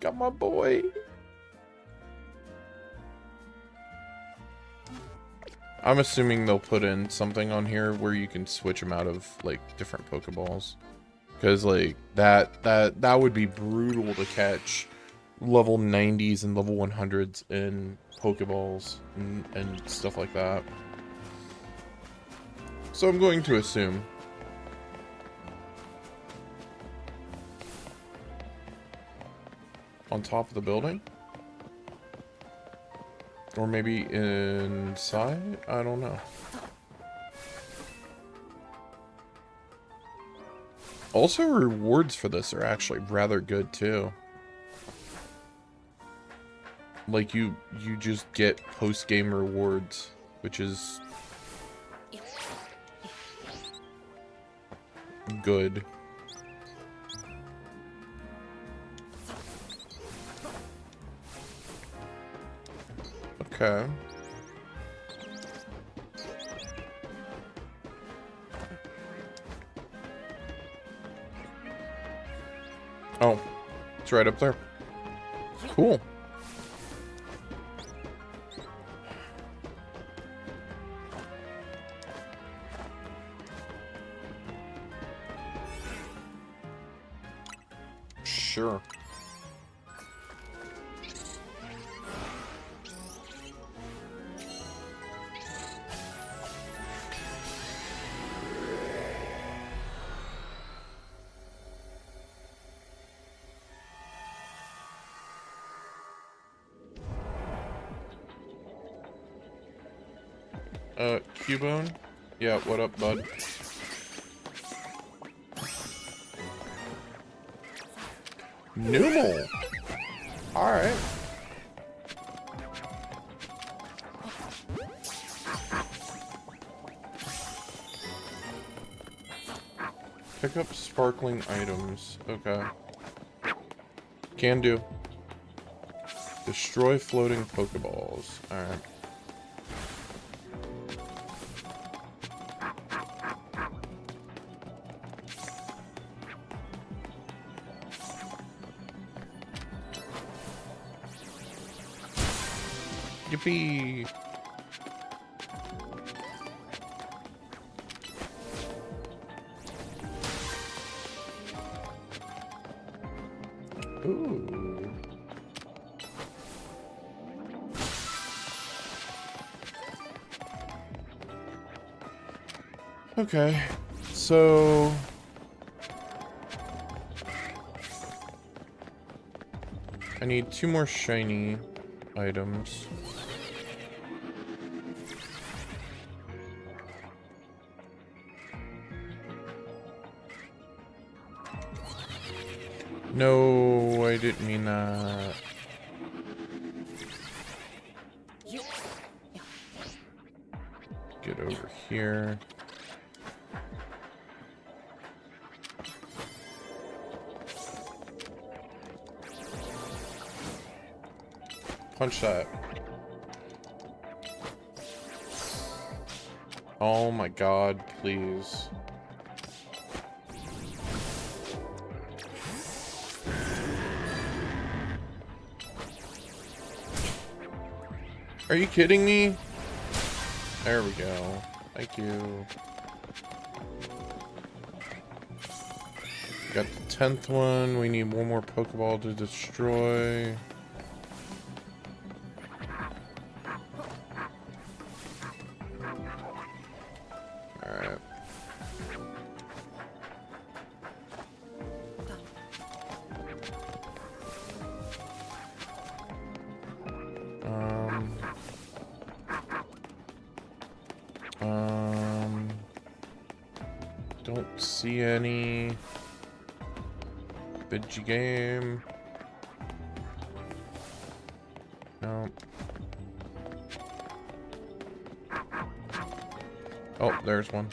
Got my boy. I'm assuming they'll put in something on here where you can switch them out of like different Pokeballs, because like that would be brutal to catch level 90s and level 100s in Pokeballs and stuff like that. So I'm going to assume. On top of the building? Or maybe inside? I don't know. Also, rewards for this are actually rather good too. Like, you just get post-game rewards, which is good. Okay. Oh, it's right up there. Cool. Sure. Cubone? Yeah, what up, bud? Numel! Alright. Pick up sparkling items. Okay. Can do. Destroy floating Pokeballs. Alright. Yippee! Ooh. Okay, so I need 2 more shiny items. No, I didn't mean that. Get over here. Punch that. Oh my god, please. Are you kidding me? There we go. Thank you. Got the 10th one. We need 1 more Pokeball to destroy. Alright. Don't see any. Bidgey game. No. Oh, there's one.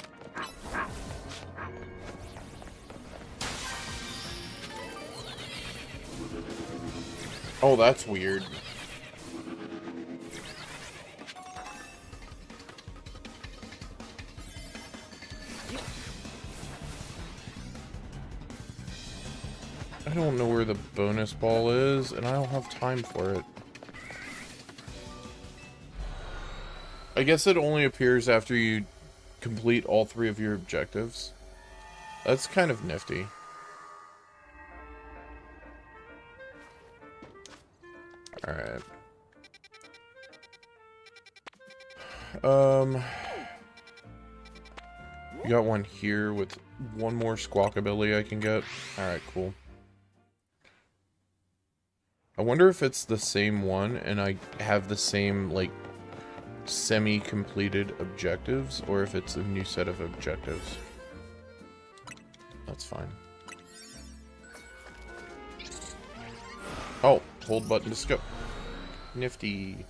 Oh, that's weird. I don't know where the bonus ball is, and I don't have time for it. I guess it only appears after you complete all 3 of your objectives. That's kind of nifty. Alright. We got one here with 1 more Squawkabilly I can get. Alright, cool. I wonder if it's the same one and I have the same, like, semi-completed objectives, or if it's a new set of objectives. That's fine. Oh, hold button to skip. Nifty.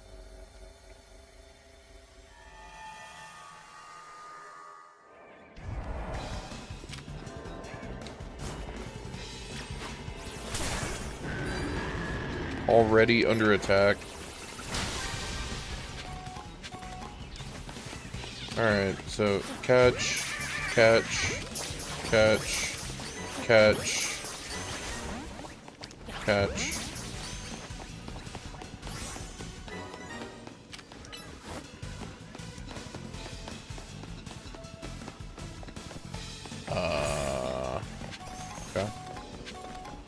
Already under attack. Alright, so catch, catch, catch, catch, catch. Okay.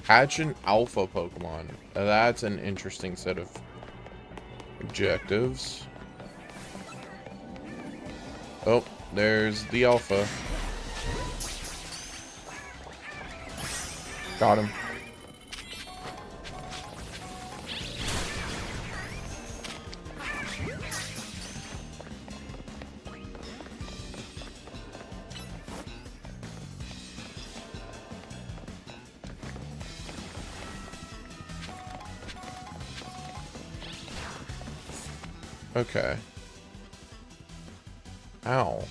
Hatch an alpha Pokemon. That's an interesting set of objectives. Oh, there's the alpha. Got him. Okay. Ow.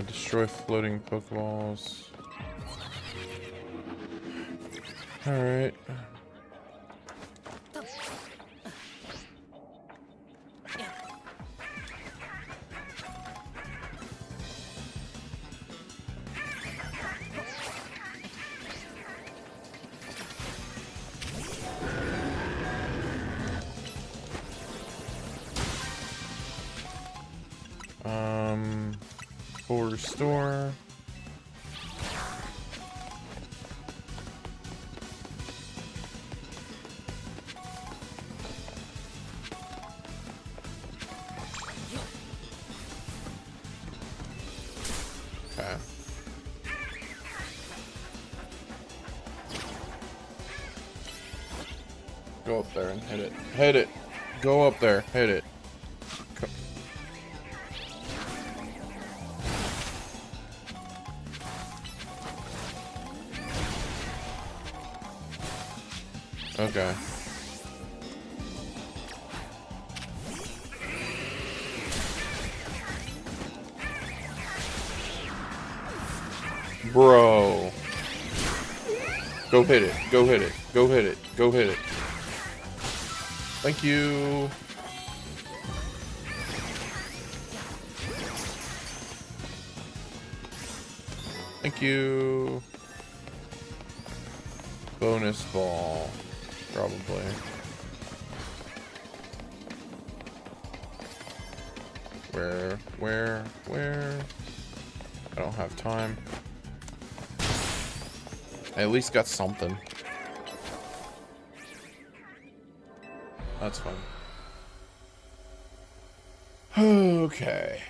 Destroy floating Pokeballs. Alright. Full restore. Okay. Go up there and hit it. Hit it. Go up there. Hit it. Okay. Bro. Go hit it. Go hit it. Go hit it. Go hit it. Thank you. Thank you. Bonus ball. Probably. Where? I don't have time. I at least got something. That's fine. Okay.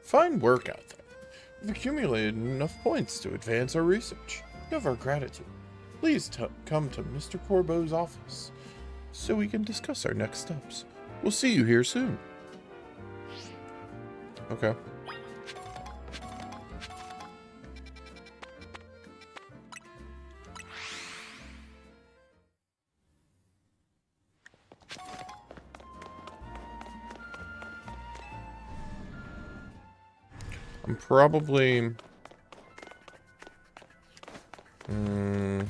Fine work out there. We've accumulated enough points to advance our research. You have our gratitude. Please come to Mr. Corbo's office so we can discuss our next steps. We'll see you here soon. Okay. I'm probably... I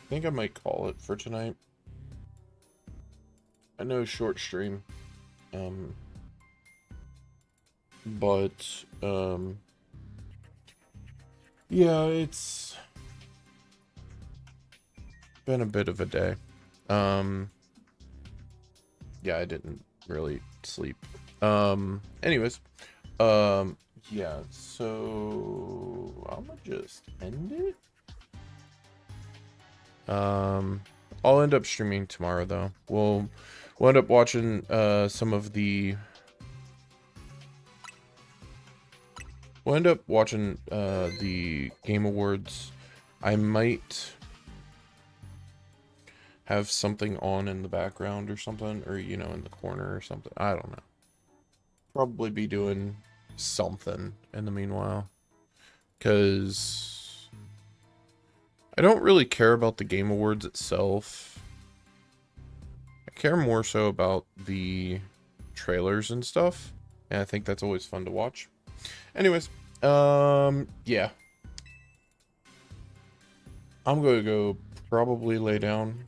think I might call it for tonight. I know short stream. But, yeah, it's been a bit of a day. Yeah, I didn't really sleep. Anyways, yeah, so I'm gonna just end it. I'll end up streaming tomorrow though. We'll end up watching some of the Game Awards. I might have something on in the background or something, or, you know, in the corner or something. I don't know. Probably be doing something in the meanwhile. Because I don't really care about the Game Awards itself. I care more so about the trailers and stuff. And I think that's always fun to watch. Anyways, yeah. I'm going to go probably lay down.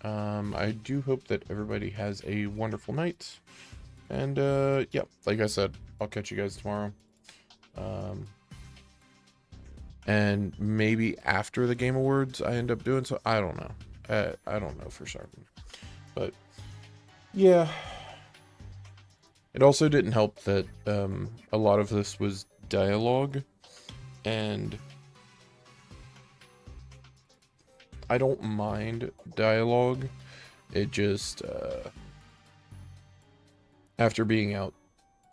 I do hope that everybody has a wonderful night. And, yeah, like I said, I'll catch you guys tomorrow. And maybe after the Game Awards, I end up doing so. I don't know. I don't know for certain. But, yeah. It also didn't help that, a lot of this was dialogue. And I don't mind dialogue. It just, after being out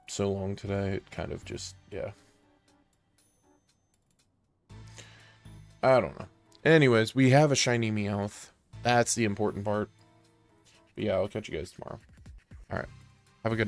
so long today, it kind of just, yeah. I don't know. Anyways, we have a shiny Meowth. That's the important part. But yeah, I'll catch you guys tomorrow. Alright. Have a good night.